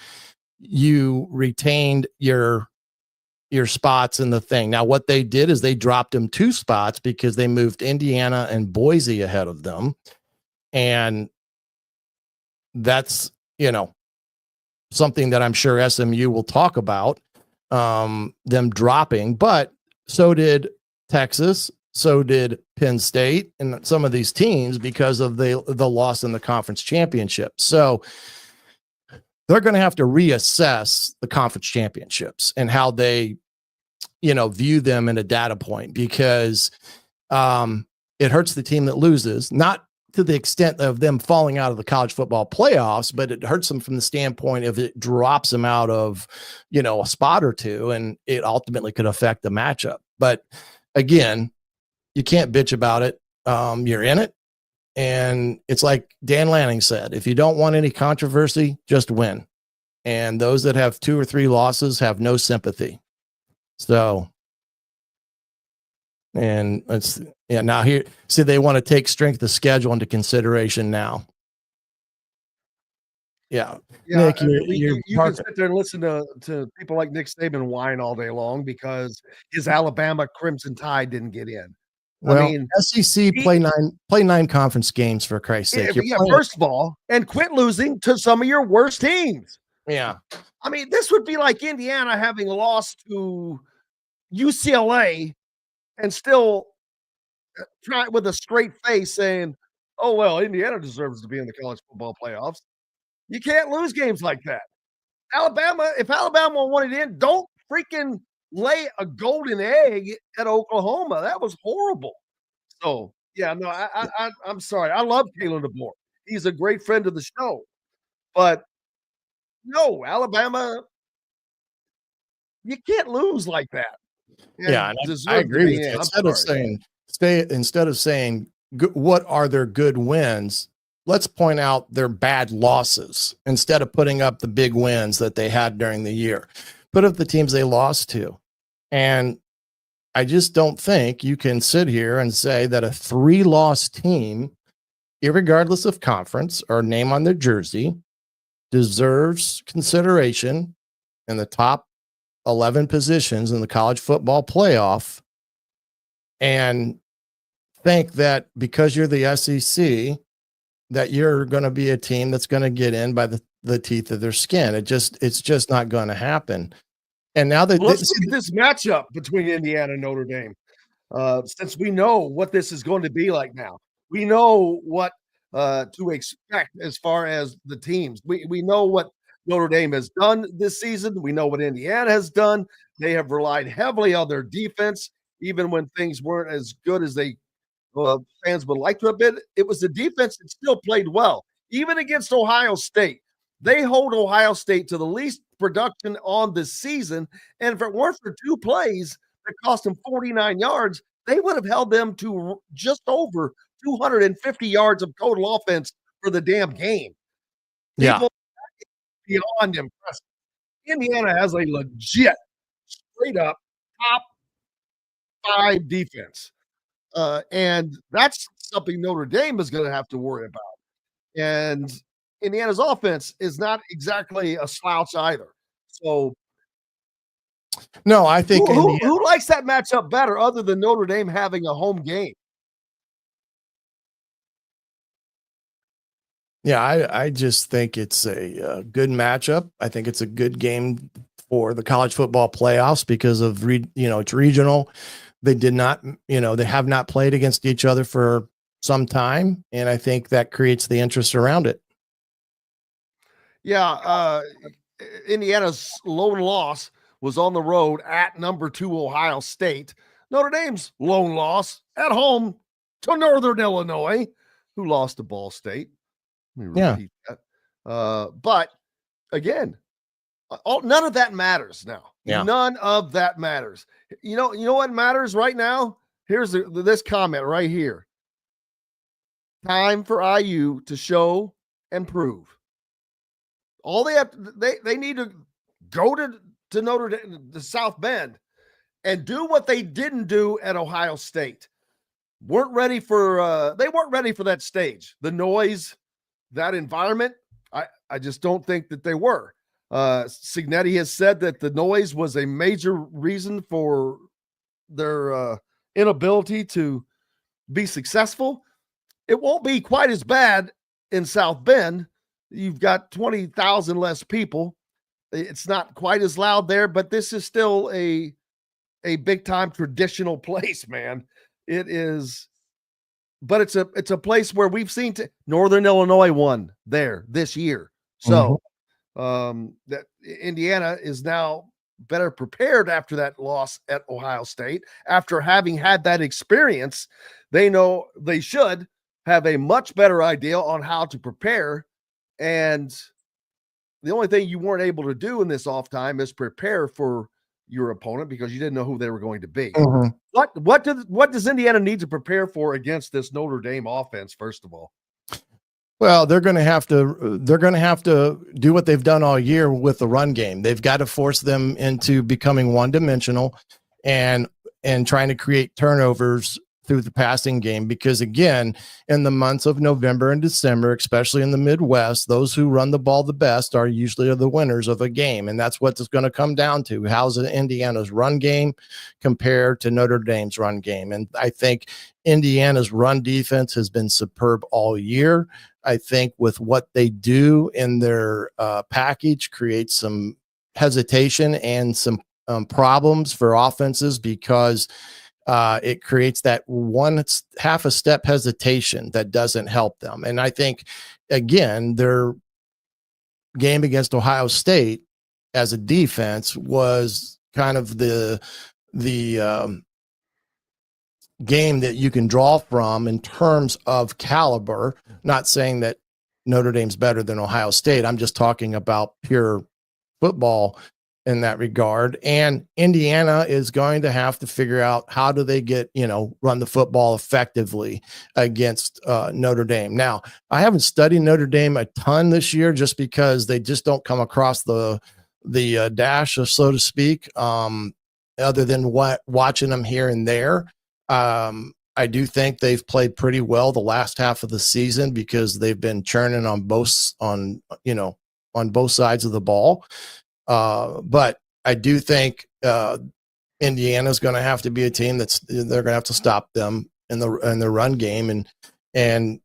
you retained your spots in the thing. Now, what they did is they dropped them 2 spots because they moved Indiana and Boise ahead of them. And that's, something that I'm sure SMU will talk about, them dropping, but so did Texas, so did Penn State, and some of these teams because of the loss in the conference championship. So they're going to have to reassess the conference championships and how they, view them in a data point, because it hurts the team that loses, not to the extent of them falling out of the college football playoffs, but it hurts them from the standpoint of it drops them out of, a spot or 2, and it ultimately could affect the matchup. But again, you can't bitch about it. You're in it. And it's like Dan Lanning said, if you don't want any controversy, just win. And those that have 2 or 3 losses have no sympathy. So, and now here, see, they want to take strength of schedule into consideration now. Yeah. Nick, you can sit there and listen to people like Nick Saban whine all day long because his Alabama Crimson Tide didn't get in. Well, SEC play 9 conference games, for Christ's sake. First of all, and quit losing to some of your worst teams. Yeah. I mean, this would be like Indiana having lost to UCLA and still try with a straight face saying, oh, well, Indiana deserves to be in the college football playoffs. You can't lose games like that. If Alabama wanted in, don't freaking lay a golden egg at Oklahoma. That was horrible. So, yeah, no, I'm sorry. I love Kalen DeBoer. He's a great friend of the show. But no, Alabama, you can't lose like that Yeah, and and I deserve to agree be with you. in. I'm sorry. Instead of saying what are their good wins, let's point out their bad losses instead of putting up the big wins that they had during the year. Put up the teams they lost to. And I just don't think you can sit here and say that a 3-loss team, irregardless of conference or name on their jersey, deserves consideration in the top 11 positions in the college football playoff and think that because you're the SEC that you're going to be a team that's going to get in by the teeth of their skin. It's just not going to happen. And now that Let's look at this matchup between Indiana and Notre Dame. Since we know what this is going to be like now, we know what to expect as far as the teams. We know what Notre Dame has done this season. We know what Indiana has done. They have relied heavily on their defense, even when things weren't as good as they fans would like to have been. It was the defense that still played well, even against Ohio State. They hold Ohio State to the least production on this season, and if it weren't for 2 plays that cost them 49 yards, they would have held them to just over 250 yards of total offense for the damn game. yeah. People beyond impressive. Indiana has a legit, straight up top 5 defense. And that's something Notre Dame is going to have to worry about. And Indiana's offense is not exactly a slouch either. So, No, I think who likes that matchup better other than Notre Dame having a home game? Yeah, I just think it's a good matchup. I think it's a good game for the college football playoffs because of it's regional. They did not, they have not played against each other for some time, and I think that creates the interest around it. Yeah, Indiana's lone loss was on the road at number 2 Ohio State. Notre Dame's lone loss at home to Northern Illinois, who lost to Ball State. Let me repeat that. But again, none of that matters now. Yeah. None of that matters. You know what matters right now? Here's this comment right here. Time for IU to show and prove. All they have, they need to go to Notre Dame, the South Bend, and do what they didn't do at Ohio State. They weren't ready for that stage. The noise, that environment, I just don't think that they were. Cignetti has said that the noise was a major reason for their inability to be successful. It won't be quite as bad in South Bend. You've got 20,000 less people. It's not quite as loud there, but this is still a big time traditional place, man. It is, but it's a place where we've seen Northern Illinois won there this year. So that Indiana is now better prepared after that loss at Ohio State. After having had that experience, they know they should have a much better idea on how to prepare. And the only thing you weren't able to do in this off time is prepare for your opponent because you didn't know who they were going to be. What does Indiana need to prepare for against this Notre Dame offense, first of all? Well, they're going to have to do what they've done all year with the run game. They've got to force them into becoming one-dimensional and trying to create turnovers through the passing game, because again, in the months of November and December, especially in the Midwest, those who run the ball the best are usually the winners of a game. And that's what it's going to come down to. How's Indiana's run game compared to Notre Dame's run game? And I think Indiana's run defense has been superb all year. I think with what they do in their package creates some hesitation and some problems for offenses, because it creates that half a step hesitation that doesn't help them. And I think, again, their game against Ohio State as a defense was kind of the game that you can draw from in terms of caliber. Not saying that Notre Dame's better than Ohio State. I'm just talking about pure football in that regard. And Indiana is going to have to figure out how do they get, run the football effectively against Notre Dame. Now, I haven't studied Notre Dame a ton this year just because they just don't come across the dash, so to speak, other than watching them here and there. I do think they've played pretty well the last half of the season because they've been churning on both sides of the ball. But I do think Indiana's going to have to be a team they're going to have to stop them in the run game and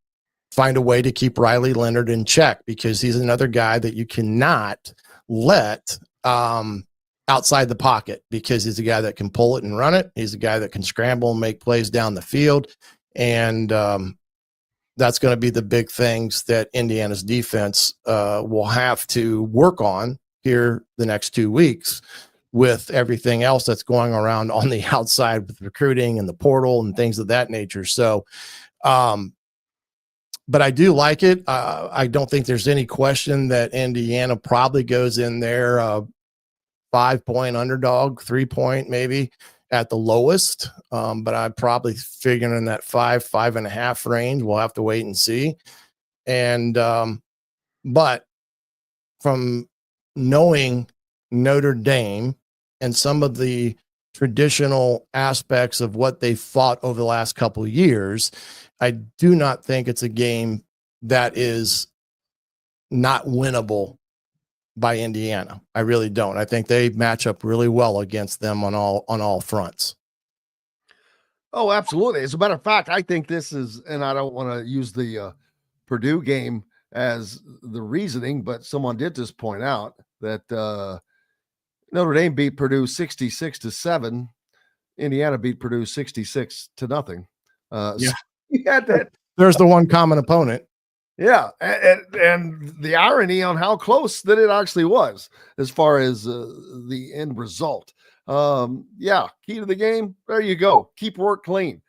find a way to keep Riley Leonard in check, because he's another guy that you cannot let outside the pocket, because he's a guy that can pull it and run it. He's a guy that can scramble and make plays down the field. And that's going to be the big things that Indiana's defense will have to work on here the next 2 weeks, with everything else that's going around on the outside with recruiting and the portal and things of that nature. So, but I do like it. I don't think there's any question that Indiana probably goes in there 5-point underdog, 3-point maybe at the lowest. But I'm probably figuring in that 5.5 range. We'll have to wait and see. And, but from knowing Notre Dame and some of the traditional aspects of what they fought over the last couple of years, I do not think it's a game that is not winnable by Indiana. I really don't. I think they match up really well against them on all fronts. Oh, absolutely. As a matter of fact, I think this is, and I don't want to use the Purdue game as the reasoning, but someone did just point out that Notre Dame beat Purdue 66-7. Indiana beat Purdue 66-0. Yeah. So you had that. There's the one common opponent. Yeah. And the irony on how close that it actually was as far as the end result. Yeah. Key to the game. There you go. Keep work clean.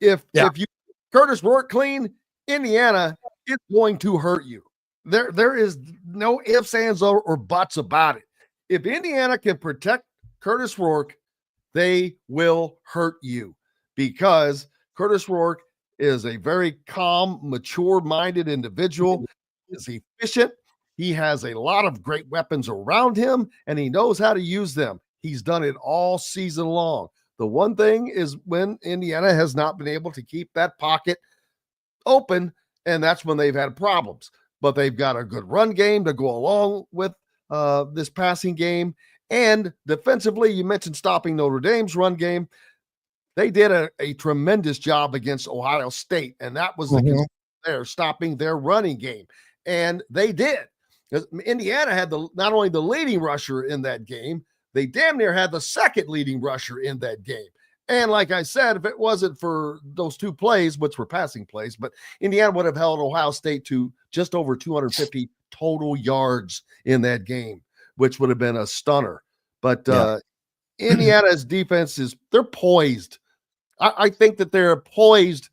If you Curtis work clean, Indiana, it's going to hurt you. There is no ifs, ands, or buts about it. If Indiana can protect Curtis Rourke, they will hurt you, because Curtis Rourke is a very calm, mature-minded individual. He's efficient. He has a lot of great weapons around him, and he knows how to use them. He's done it all season long. The one thing is when Indiana has not been able to keep that pocket open, and that's when they've had problems. But they've got a good run game to go along with this passing game. And defensively, you mentioned stopping Notre Dame's run game. They did a tremendous job against Ohio State, and that was they're stopping their running game. And they did. Indiana had not only the leading rusher in that game, they damn near had the second leading rusher in that game. And like I said, if it wasn't for those two plays, which were passing plays, but Indiana would have held Ohio State to just over 250 total yards in that game, which would have been a stunner. But Indiana's defense they're poised. I think that they're poised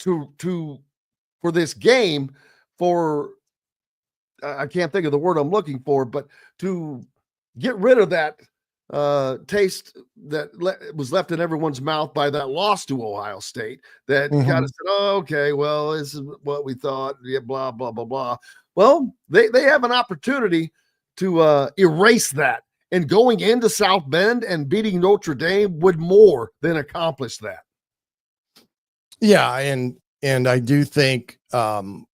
for this game I can't think of the word I'm looking for, but to get rid of that taste that was left in everyone's mouth by that loss to Ohio State, that kind of said, oh, okay, well, this is what we thought, blah, blah, blah, blah. Well, they have an opportunity to erase that, and going into South Bend and beating Notre Dame would more than accomplish that. Yeah, and I do think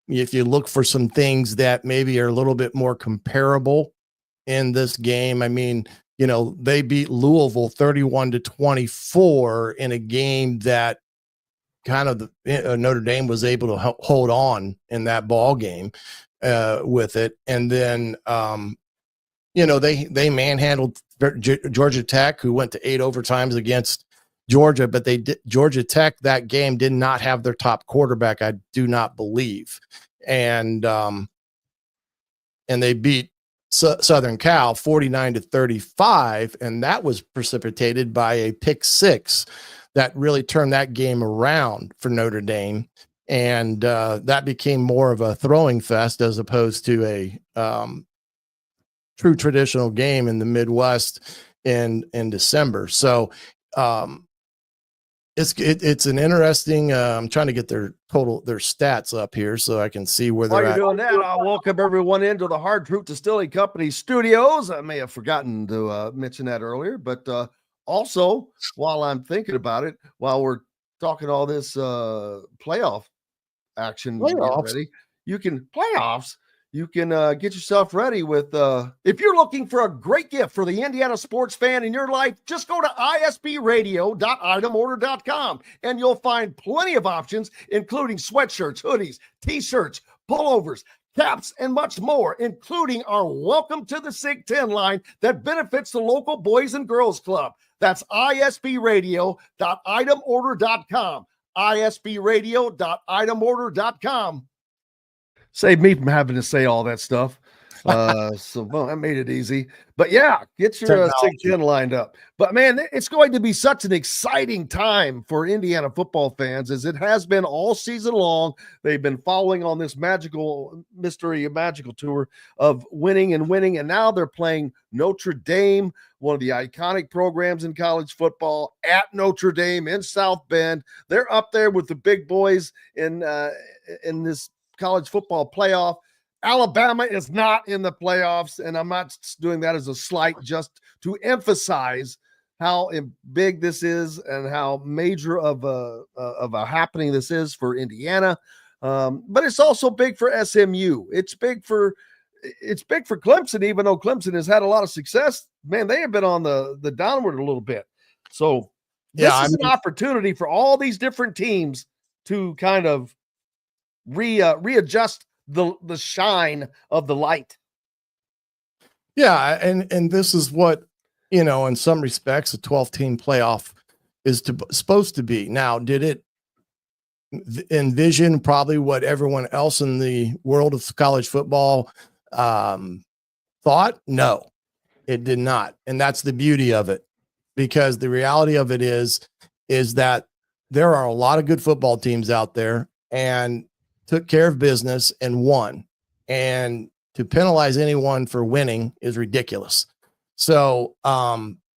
if you look for some things that maybe are a little bit more comparable in this game, I mean, they beat Louisville 31-24 in a game that kind of Notre Dame was able to hold on in that ball game with it. And then, they manhandled Georgia Tech, who went to 8 overtimes against Georgia, but Georgia Tech that game did not have their top quarterback, I do not believe. And they beat Southern Cal 49-35, and that was precipitated by a pick six that really turned that game around for Notre Dame. And that became more of a throwing fest as opposed to a true traditional game in the Midwest in December. So it's an interesting. I'm trying to get their stats up here so I can see where While they're you're at. doing that, I'll welcome everyone into the Hard Truth Distilling Company studios. I may have forgotten to mention that earlier, but also while I'm thinking about it, while we're talking all this playoff action, Playoffs. you can get yourself ready with if you're looking for a great gift for the Indiana sports fan in your life, just go to isbradio.itemorder.com and you'll find plenty of options, including sweatshirts, hoodies, t-shirts, pullovers, caps, and much more, including our Welcome to the Sig 10 line that benefits the local Boys and Girls Club. That's isbradio.itemorder.com. isbradio.itemorder.com. Save me from having to say all that stuff. So that made it easy. But yeah, get your Sig 10 lined up. But man, it's going to be such an exciting time for Indiana football fans, as it has been all season long. They've been following on this magical tour of winning, and now they're playing Notre Dame, one of the iconic programs in college football, at Notre Dame in South Bend. They're up there with the big boys in this college football playoff. Alabama is not in the playoffs, and I'm not doing that as a slight, just to emphasize how big this is and how major of a happening this is for Indiana. But it's also big for SMU. It's big for Clemson, even though Clemson has had a lot of success. Man, they have been on the downward a little bit. So this is an opportunity for all these different teams to kind of readjust the shine of the light. Yeah, and this is what, in some respects, a 12-team playoff is supposed to be. Now, did it envision probably what everyone else in the world of college football thought? No, it did not. And that's the beauty of it, because the reality of it is that there are a lot of good football teams out there and took care of business and won. And to penalize anyone for winning is ridiculous. So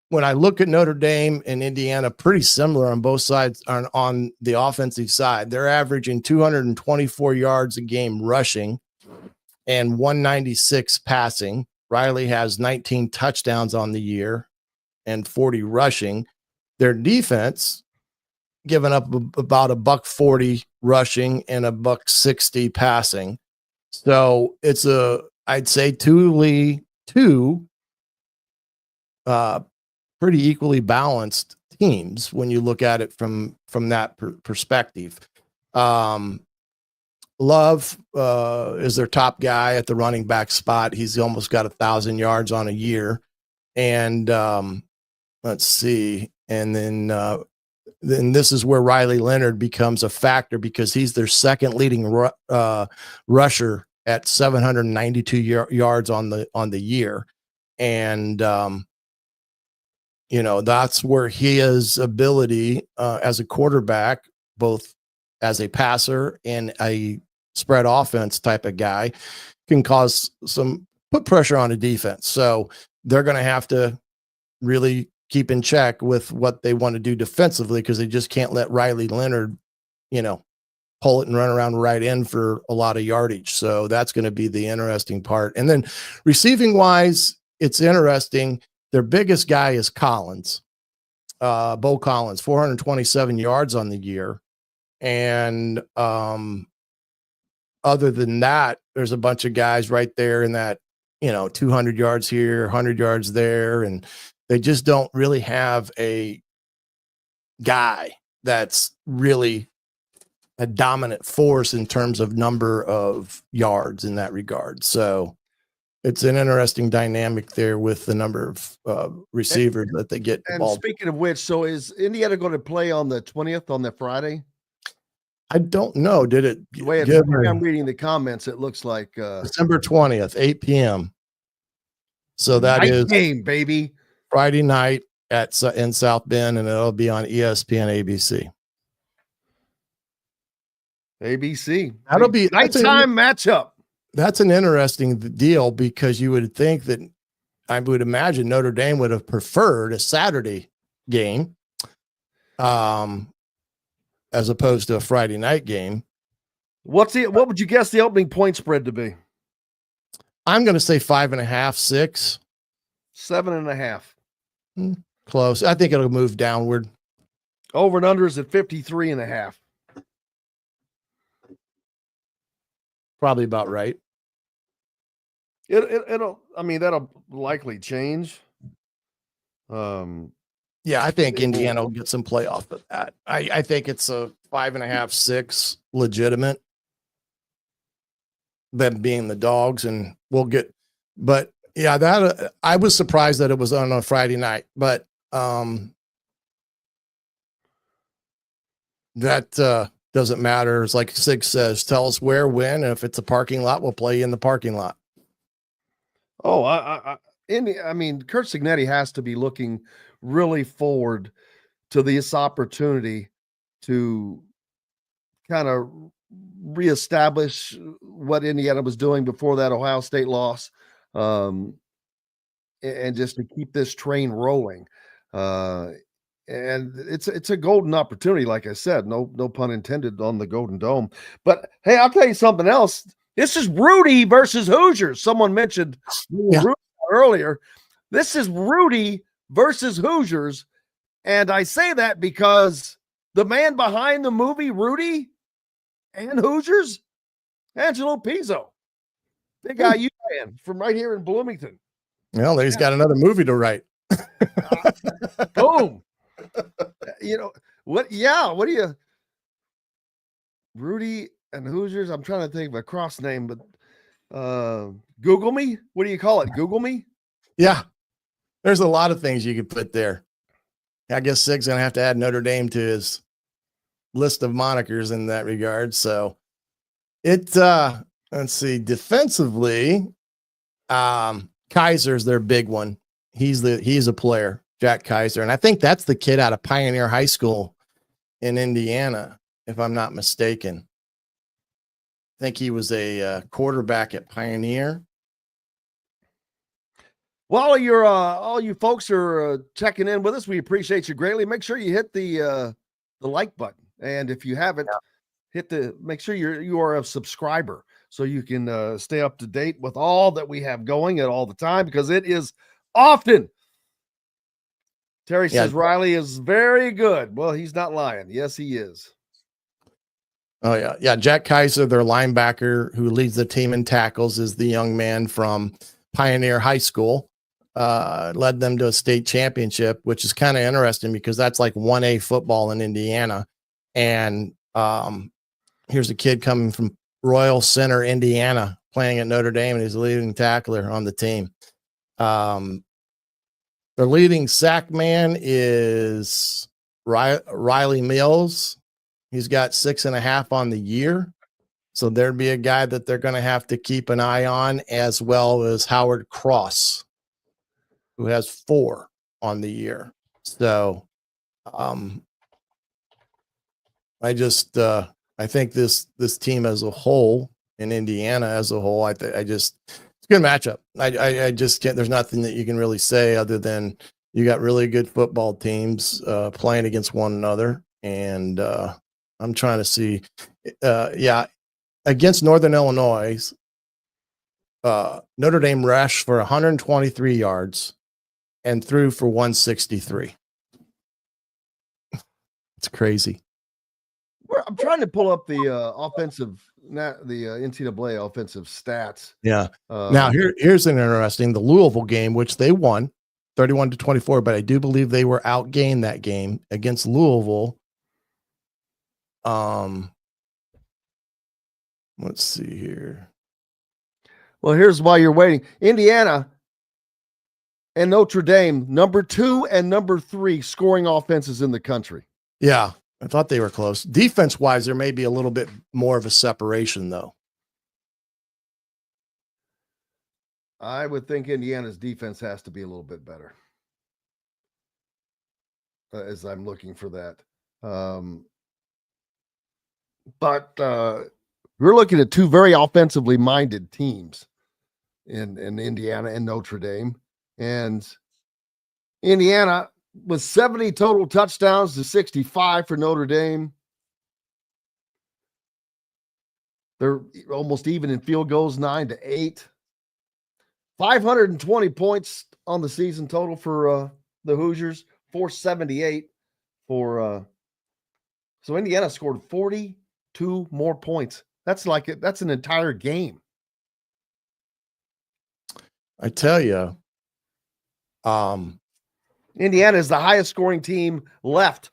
when I look at Notre Dame and Indiana, pretty similar on both sides on the offensive side. They're averaging 224 yards a game rushing and 196 passing. Riley has 19 touchdowns on the year and 40 rushing. Their defense giving up about $140 rushing and $160 passing. So it's I'd say two pretty equally balanced teams when you look at it from that perspective. Love is their top guy at the running back spot. He's almost got 1,000 yards on a year. And let's see. And then this is where Riley Leonard becomes a factor, because he's their second leading rusher at 792 yards on the year. And, that's where his ability as a quarterback, both as a passer and a spread offense type of guy, can put pressure on a defense. So they're going to have to really keep in check with what they want to do defensively, because they just can't let Riley Leonard, pull it and run around right in for a lot of yardage. So that's going to be the interesting part. And then receiving wise, it's interesting. Their biggest guy is Collins, Bo Collins, 427 yards on the year. And other than that, there's a bunch of guys right there in that, 200 yards here, 100 yards there. And they just don't really have a guy that's really a dominant force in terms of number of yards in that regard. So it's an interesting dynamic there with the number of receivers that they get involved. And speaking of which, so is Indiana going to play on the 20th on the Friday? I don't know. Did it? The way I'm reading the comments, it looks like December 20th, 8 p.m. So that Night is game, baby. Friday night in South Bend, and it'll be on ESPN ABC. ABC. That'll be nighttime matchup. That's an interesting deal because you would think that I would imagine Notre Dame would have preferred a Saturday game, as opposed to a Friday night game. What would you guess the opening point spread to be? I'm going to say 5.5, 6, 7.5. Close. I think it'll move downward. Over and under is at 53.5. Probably about right. It'll. I mean, that'll likely change. Yeah, I think Indiana will get some playoff of that. I think it's a 5.5, 6 legitimate. Them being the dogs, and we'll get. But yeah, that I was surprised that it was on a Friday night, but that doesn't matter. It's like Sig says, tell us where, when, and if it's a parking lot, we'll play you in the parking lot. Oh, I mean, Kurt Cignetti has to be looking really forward to this opportunity to kind of reestablish what Indiana was doing before that Ohio State loss, and just to keep this train rolling. And it's a golden opportunity, like I said, no pun intended on the Golden Dome. But hey, I'll tell you something else. This is Rudy versus Hoosiers. Someone mentioned Rudy earlier. This is Rudy versus Hoosiers, and I say that because the man behind the movie Rudy and Hoosiers, Angelo Pizzo, big IU fan from right here in Bloomington. Well, he's got another movie to write. Boom. You know what? Yeah. What do you, Rudy and Hoosiers? I'm trying to think of a cross name, but Google me. What do you call it? Google me. Yeah, there's a lot of things you could put there. I guess Sig's gonna have to add Notre Dame to his list of monikers in that regard. So it let's see, defensively, Kaiser's their big one. He's a player, Jack Kaiser, and I think that's the kid out of Pioneer High School in Indiana, if I'm not mistaken. I think he was a quarterback at Pioneer. While all you folks are checking in with us, we appreciate you greatly. Make sure you hit the like button, and if you haven't, make sure you are a subscriber so you can stay up to date with all that we have going at all the time, because it is often. Terry says Riley is very good. Well, he's not lying. Yes, he is. Oh yeah, yeah. Jack Kaiser, their linebacker who leads the team in tackles, is the young man from Pioneer High School. Led them to a state championship, which is kind of interesting because that's like 1A football in Indiana. And here's a kid coming from Royal Center, Indiana, playing at Notre Dame, and he's the leading tackler on the team. Their leading sack man is Riley Mills. He's got 6.5 on the year. So there'd be a guy that they're going to have to keep an eye on, as well as Howard Cross, who has 4 on the year. So I think this team as a whole, in Indiana as a whole, it's a good matchup. I just can't, there's nothing that you can really say other than you got really good football teams playing against one another. And I'm trying to see, against Northern Illinois, Notre Dame rushed for 123 yards and threw for 163. It's crazy. I'm trying to pull up the NCAA offensive stats. Yeah. Now here's an interesting, the Louisville game, which they won 31-24, but I do believe they were outgained that game against Louisville. Let's see here. Well, here's why you're waiting. Indiana and Notre Dame, number 2 and number 3 scoring offenses in the country. Yeah, I thought they were close. Defense-wise, there may be a little bit more of a separation, though. I would think Indiana's defense has to be a little bit better. As I'm looking for that. But we're looking at two very offensively minded teams in Indiana and Notre Dame. And Indiana with 70 total touchdowns to 65 for Notre Dame. They're almost even in field goals, 9-8. 520 points on the season total for the Hoosiers, 478 for so Indiana scored 42 more points. That's an entire game. I tell you, Indiana is the highest scoring team left.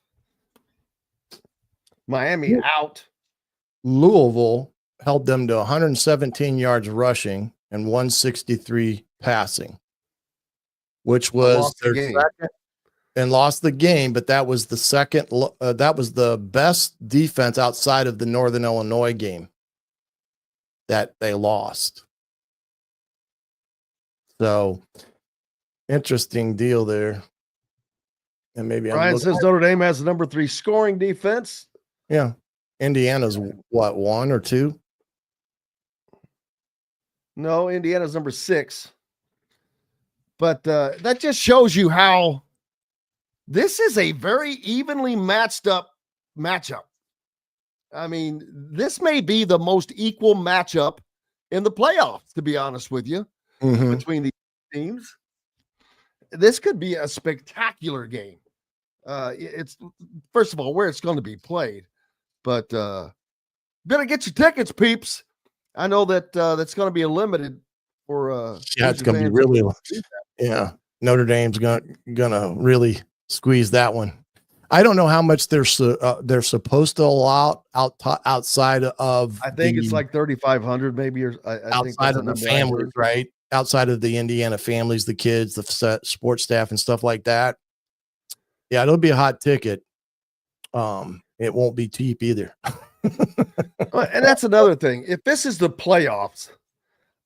Miami out. Louisville held them to 117 yards rushing and 163 passing, which was their second, and lost the game. But that was the second. That was the best defense outside of the Northern Illinois game that they lost. So interesting deal there. And maybe Ryan says Notre Dame has the number 3 scoring defense. Yeah. Indiana's what, 1 or 2? No, Indiana's number 6. But that just shows you how this is a very evenly matched up matchup. I mean, this may be the most equal matchup in the playoffs, to be honest with you, between these teams. This could be a spectacular game. It's first of all where it's going to be played, but better get your tickets, peeps. I know that that's going to be a limited for it's going to be really, yeah. Notre Dame's gonna really squeeze that one. I don't know how much they're supposed to allow outside of. I think it's like 3,500, maybe, or outside of the families, right? Outside of the Indiana families, the kids, the sports staff, and stuff like that. Yeah, it'll be a hot ticket. It won't be cheap either. And that's another thing. If this is the playoffs,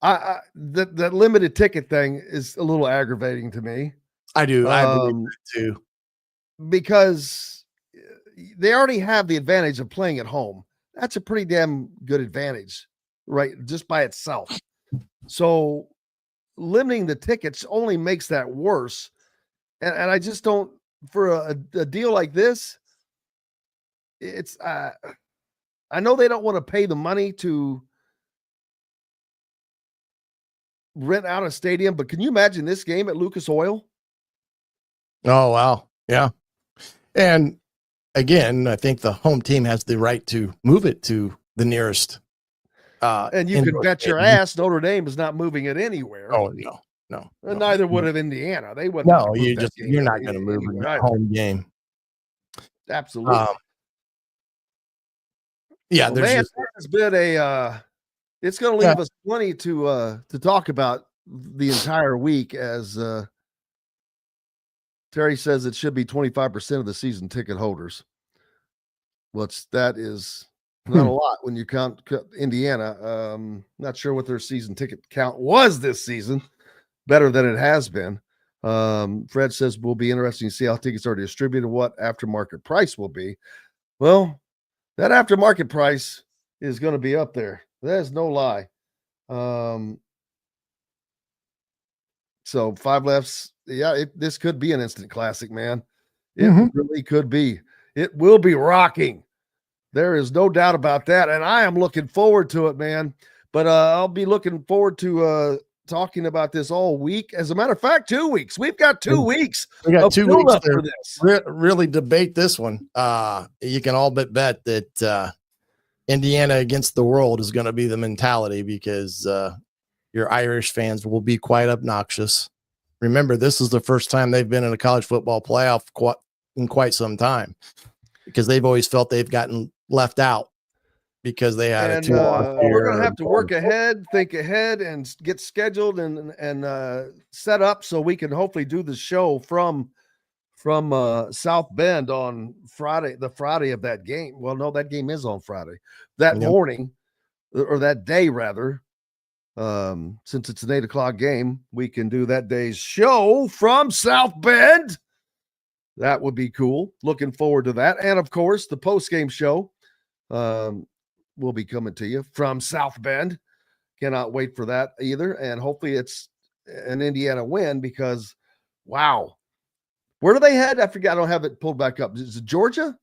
that limited ticket thing is a little aggravating to me. I do. I believe that too. Because they already have the advantage of playing at home. That's a pretty damn good advantage, right? Just by itself. So limiting the tickets only makes that worse. And I just don't, for a deal like this, it's, I know they don't want to pay the money to rent out a stadium, but can you imagine this game at Lucas Oil? Oh, wow. Yeah. And again, I think the home team has the right to move it to the nearest. And you can bet your ass Notre Dame is not moving it anywhere. Oh, no. And neither would have Indiana. They wouldn't. No, you're not going to move a home game. Absolutely. Yeah, there's been a. It's going to leave us plenty to talk about the entire week, as Terry says it should be 25% of the season ticket holders. That is not a lot when you count Indiana. Not sure what their season ticket count was this season. Better than it has been. Fred says will be interesting to see how tickets are distributed, what aftermarket price will be. Well, that aftermarket price is going to be up there. There's no lie. So 5 lefts. Yeah, this could be an instant classic, man. It really could be. It will be rocking. There is no doubt about that. And I am looking forward to it, man. But I'll be looking forward to talking about this all week. As a matter of fact, 2 weeks. We've got 2 weeks. We got 2 weeks for this. Really debate this one. You can all but bet that Indiana against the world is going to be the mentality, because your Irish fans will be quite obnoxious. Remember, this is the first time they've been in a college football playoff in quite some time, because they've always felt they've gotten left out because they had we're going to have to work ahead, think ahead, and get scheduled and set up so we can hopefully do the show from South Bend on Friday, the Friday of that game. Well, no, that game is on Friday. That morning, or that day rather, Since it's an 8:00 game, we can do that day's show from South Bend. That would be cool. Looking forward to that. And of course, the post-game show will be coming to you from South Bend. Cannot wait for that either. And hopefully it's an Indiana win because, wow. Where do they head? I forgot. I don't have it pulled back up. Is it Georgia?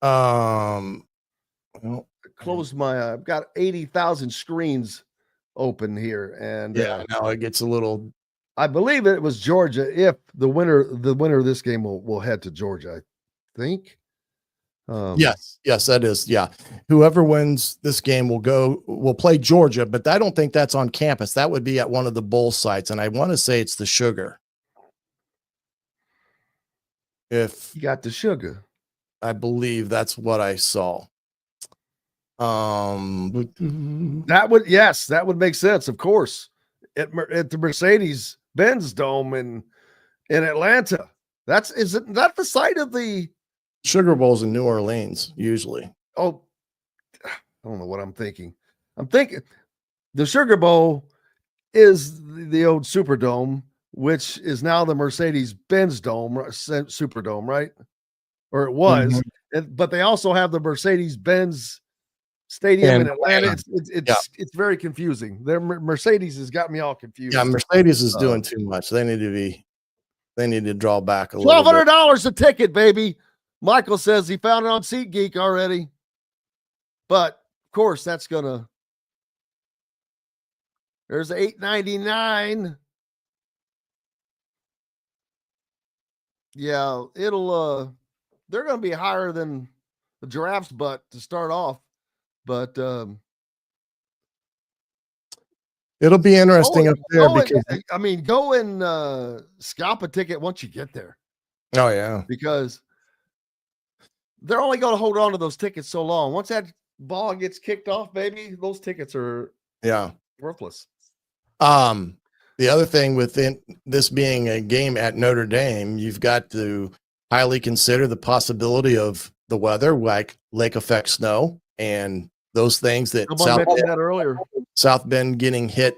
Well, Closed my I've got 80,000 screens open here. And yeah, now it gets a little. I believe it was Georgia. If the winner of this game will head to Georgia, I think. Yes, that is. Yeah. Whoever wins this game will play Georgia, but I don't think that's on campus. That would be at one of the bowl sites. And I want to say it's the Sugar. If you got the Sugar, I believe that's what I saw. That would make sense. Of course, at the Mercedes-Benz Dome in Atlanta. Isn't that the site of the Sugar Bowl's in New Orleans usually? Oh, I don't know what I'm thinking. I'm thinking the Sugar Bowl is the old Superdome, which is now the Mercedes-Benz Dome, Superdome, right? Or it was, but they also have the Mercedes-Benz Stadium in Atlanta. It's very confusing. Their Mercedes has got me all confused. Yeah, Mercedes is doing too much. They need to draw back a little. $1,200 a ticket, baby. Michael says he found it on SeatGeek already. But of course, there's $8.99. Yeah, they're going to be higher than the Giraffe's butt to start off, but it'll be interesting up there go and scalp a ticket once you get there. Oh yeah, because they're only going to hold on to those tickets so long. Once that ball gets kicked off, baby, those tickets are worthless. The other thing within this being a game at Notre Dame, you've got to highly consider the possibility of the weather, like lake effect snow and those things that South Bend getting hit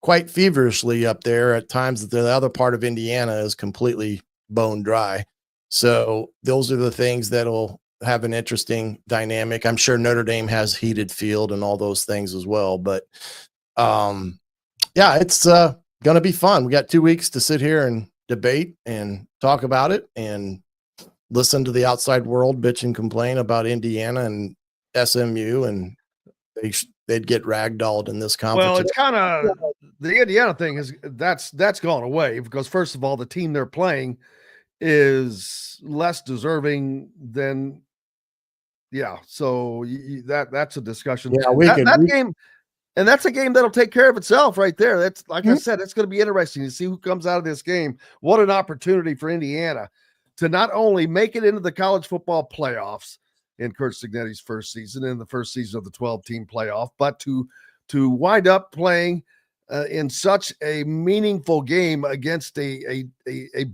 quite feverishly up there at times that the other part of Indiana is completely bone dry. So those are the things that'll have an interesting dynamic. I'm sure Notre Dame has heated field and all those things as well, but it's going to be fun. We got 2 weeks to sit here and debate and talk about it and listen to the outside world bitch and complain about Indiana and SMU, and they'd get ragdolled in this conference. Well, it's kind of the Indiana thing that's gone away because first of all, the team they're playing is less deserving than so that's a discussion. Game, and that's a game that'll take care of itself right there. That's like I said, it's going to be interesting to see who comes out of this game. What an opportunity for Indiana to not only make it into the college football playoffs in Curt Cignetti's first season, in the first season of the 12-team playoff, but to wind up playing in such a meaningful game against a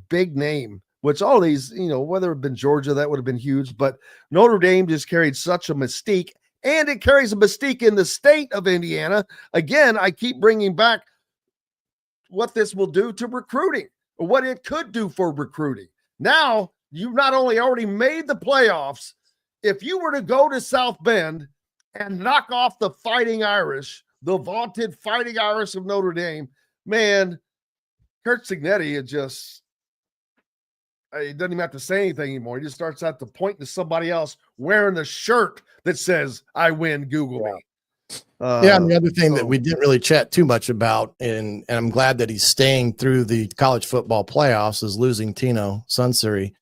big name, which all these, whether it had been Georgia, that would have been huge, but Notre Dame just carried such a mystique, and it carries a mystique in the state of Indiana. Again, I keep bringing back what this will do to recruiting, or what it could do for recruiting. Now, you've not only already made the playoffs, if you were to go to South Bend and knock off the Fighting Irish, the vaunted Fighting Irish of Notre Dame, man, Curt Cignetti he doesn't even have to say anything anymore. He just starts out to point to somebody else wearing the shirt that says, "I win, Google me." And the other thing that we didn't really chat too much about, and I'm glad that he's staying through the college football playoffs, is losing Tino Sunseri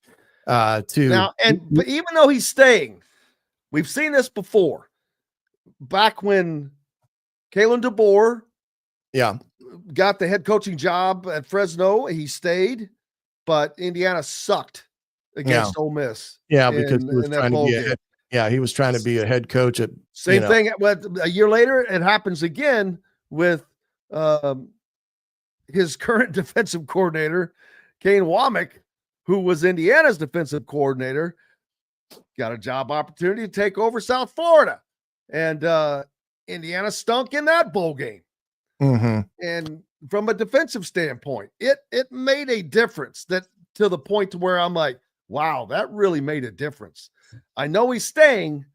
but even though he's staying, we've seen this before. Back when Kalen DeBoer got the head coaching job at Fresno, he stayed, but Indiana sucked against Ole Miss. Yeah, because he was trying to be he was trying to be a head coach at same thing. A year later, it happens again with his current defensive coordinator, Kane Womack, who was Indiana's defensive coordinator, got a job opportunity to take over South Florida. And Indiana stunk in that bowl game. Mm-hmm. And from a defensive standpoint, it made a difference, that to the point to where I'm like, wow, that really made a difference. I know he's staying,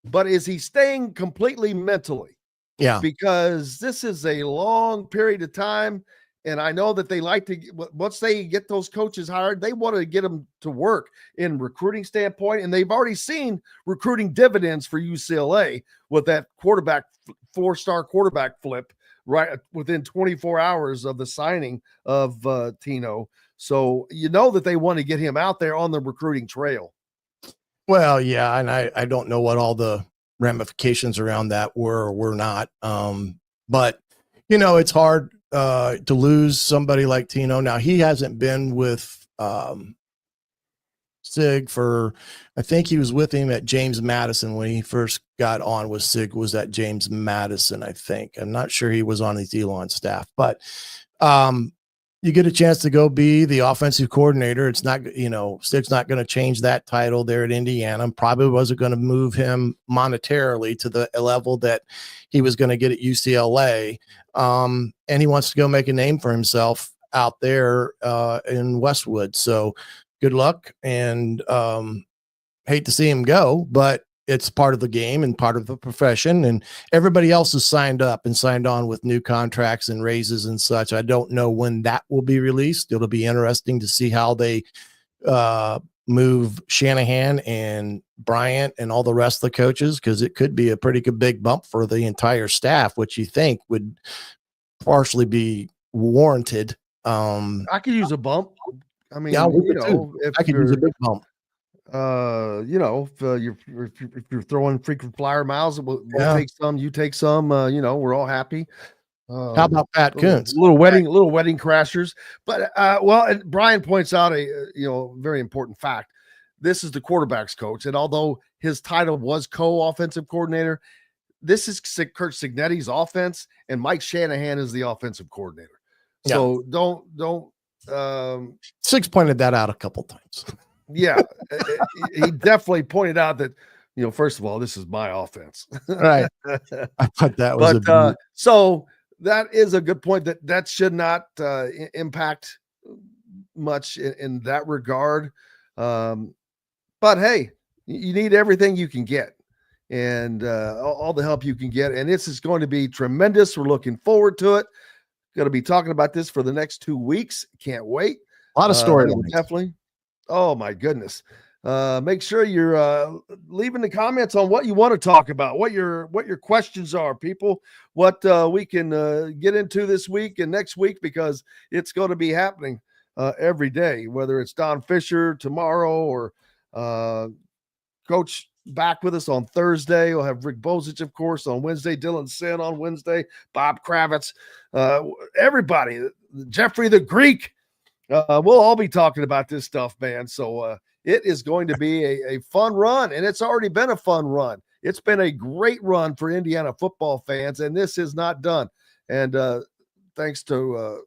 but is he staying completely mentally? Yeah. Because this is a long period of time. And I know that they like to, once they get those coaches hired, they want to get them to work in recruiting standpoint. And they've already seen recruiting dividends for UCLA with that quarterback, 4-star quarterback flip right within 24 hours of the signing of Tino. So you know that they want to get him out there on the recruiting trail. Well, yeah, and I don't know what all the ramifications around that were or were not. But it's hard to lose somebody like Tino. Now, he hasn't been with Sig for, I think he was with him at James Madison when he first got on with Sig, was at James Madison, I think. I'm not sure he was on the Elon staff, but you get a chance to go be the offensive coordinator. It's not, Sig's not going to change that title there at Indiana. Probably wasn't going to move him monetarily to the level that he was going to get at UCLA. And he wants to go make a name for himself out there in Westwood. So good luck, and hate to see him go, but it's part of the game and part of the profession, and everybody else is signed up and signed on with new contracts and raises and such. I don't know when that will be released. It'll be interesting to see how they move Shanahan and Bryant and all the rest of the coaches, because it could be a pretty good big bump for the entire staff, which you think would partially be warranted. I could use a bump. I mean, yeah, if I could use a big bump. If you're throwing frequent flyer miles, we'll take some, you take some, we're all happy. How about Pat Kuntz? Little wedding crashers. But and Brian points out a very important fact. This is the quarterback's coach, and although his title was co-offensive coordinator, this is Kurt Cignetti's offense, and Mike Shanahan is the offensive coordinator. So don't Six pointed that out a couple times. Yeah, he definitely pointed out that, first of all, this is my offense. Right. I thought that was so that is a good point, that should not impact much in that regard. But hey, you need everything you can get, and all the help you can get. And this is going to be tremendous. We're looking forward to it. Going to be talking about this for the next 2 weeks. Can't wait. A lot of storylines. Definitely. Oh my goodness. Make sure you're leaving the comments on what you want to talk about, what your questions are, people, what we can get into this week and next week, because it's going to be happening every day, whether it's Don Fisher tomorrow or Coach back with us on Thursday. We'll have Rick Bozich, of course, on Wednesday, Dylan Sin on Wednesday, Bob Kravitz, everybody, Jeffrey the Greek. We'll all be talking about this stuff, man. So it is going to be a fun run, and it's already been a fun run. It's been a great run for Indiana football fans, and this is not done. And thanks to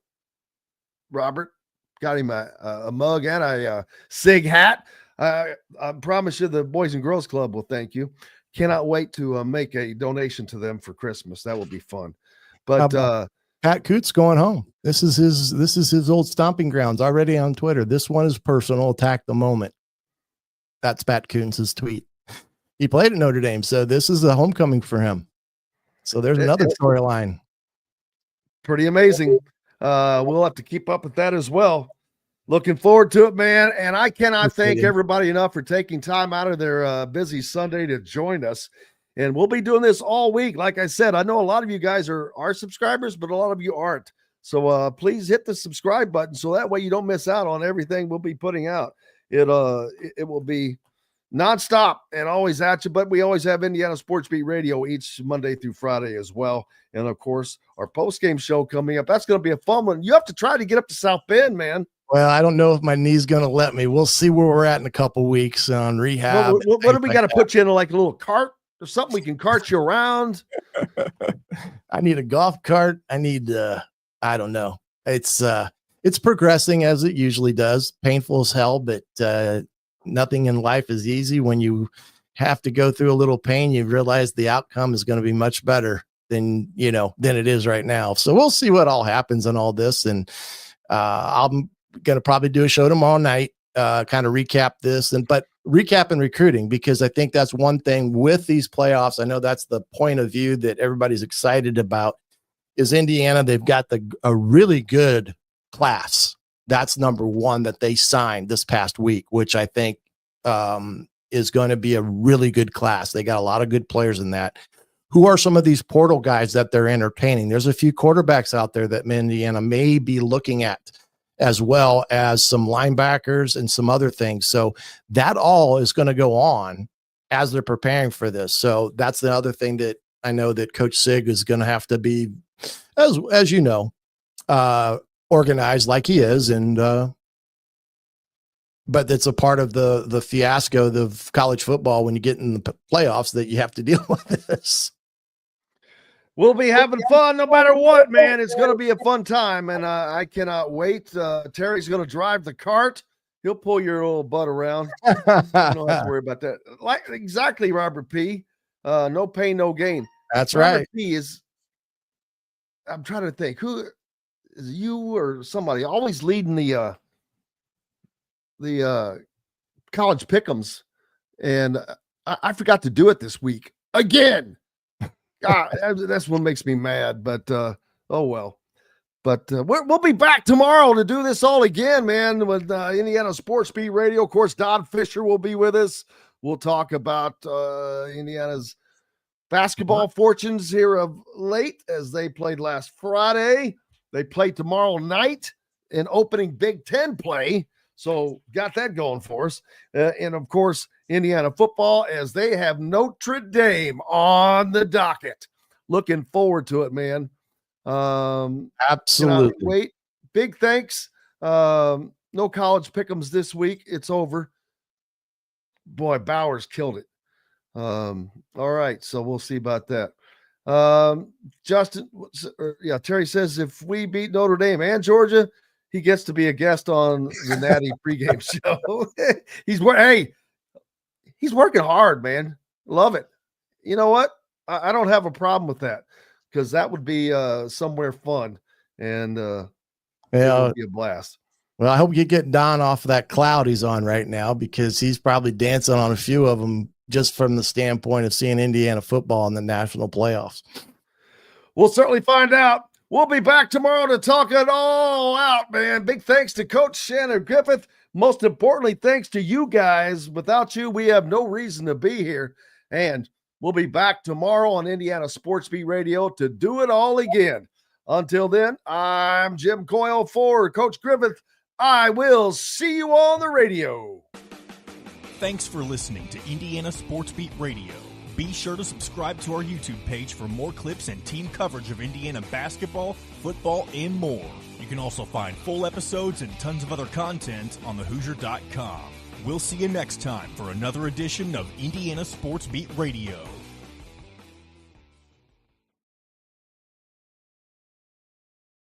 Robert, got him a mug and a SIG hat. I promise you the Boys and Girls Club will thank you. Cannot wait to make a donation to them for Christmas. That will be fun. But Pat Kuntz going home. This is his old stomping grounds already on Twitter. This one is personal. Attack the moment. That's Pat Kuntz's tweet. He played at Notre Dame, so this is the homecoming for him. So there's another storyline. Pretty amazing. We'll have to keep up with that as well. Looking forward to it, man. And I cannot thank everybody enough for taking time out of their busy Sunday to join us. And we'll be doing this all week. Like I said, I know a lot of you guys are subscribers, but a lot of you aren't. So please hit the subscribe button so that way you don't miss out on everything we'll be putting out. It will be nonstop and always at you, but we always have Indiana Sports Beat Radio each Monday through Friday as well. And of course, our post-game show coming up. That's going to be a fun one. You have to try to get up to South Bend, man. Well, I don't know if my knee's going to let me. We'll see where we're at in a couple weeks on rehab. What do we got to put you in, like a little cart or something we can cart you around? I need a golf cart. I need, I don't know. It's progressing as it usually does. Painful as hell, but nothing in life is easy when you have to go through a little pain, you realize the outcome is going to be much better than it is right now. So we'll see what all happens in all this. And I'm going to probably do a show tomorrow night, kind of recap this, but recap and recruiting, because I think that's one thing with these playoffs. I know that's the point of view that everybody's excited about is Indiana. They've got a really good class. That's number one that they signed this past week, which I think is going to be a really good class. They got a lot of good players in that. Who are some of these portal guys that they're entertaining? There's a few quarterbacks out there that Indiana may be looking at, as well as some linebackers and some other things. So that all is going to go on as they're preparing for this. So that's the other thing that I know that Coach Sig is going to have to be, as you know, organized like he is. And, but it's a part of the fiasco of college football when you get in the playoffs that you have to deal with this. We'll be having fun no matter what, man. It's going to be a fun time, and I cannot wait. Terry's going to drive the cart. He'll pull your little butt around. You don't have to worry about that. Like exactly, Robert P. No pain, no gain. That's Robert right. P is. I'm trying to think who is you or somebody always leading the college pick'ems, and I forgot to do it this week again. God, that's what makes me mad, but oh well. But we'll be back tomorrow to do this all again, man, with Indiana Sports Beat Radio. Of course, Don Fisher will be with us. We'll talk about Indiana's basketball fortunes here of late, as they played last Friday. They play tomorrow night in opening Big Ten play. So got that going for us. And, of course, Indiana football, as they have Notre Dame on the docket. Looking forward to it, man. Absolutely. Wait. Big thanks. No college pick'ems this week. It's over. Boy, Bowers killed it. All right, so we'll see about that. Justin, Terry says if we beat Notre Dame and Georgia, he gets to be a guest on the Natty pregame show. He's working hard, man. Love it. You know what? I don't have a problem with that, because that would be somewhere fun, and it would be a blast. Well, I hope you get Don off of that cloud he's on right now, because he's probably dancing on a few of them just from the standpoint of seeing Indiana football in the national playoffs. We'll certainly find out. We'll be back tomorrow to talk it all out, man. Big thanks to Coach Shannon Griffith. Most importantly, thanks to you guys. Without you, we have no reason to be here. And we'll be back tomorrow on Indiana Sports Beat Radio to do it all again. Until then, I'm Jim Coyle for Coach Griffith. I will see you on the radio. Thanks for listening to Indiana Sports Beat Radio. Be sure to subscribe to our YouTube page for more clips and team coverage of Indiana basketball, football, and more. You can also find full episodes and tons of other content on thehoosier.com. We'll see you next time for another edition of Indiana Sports Beat Radio.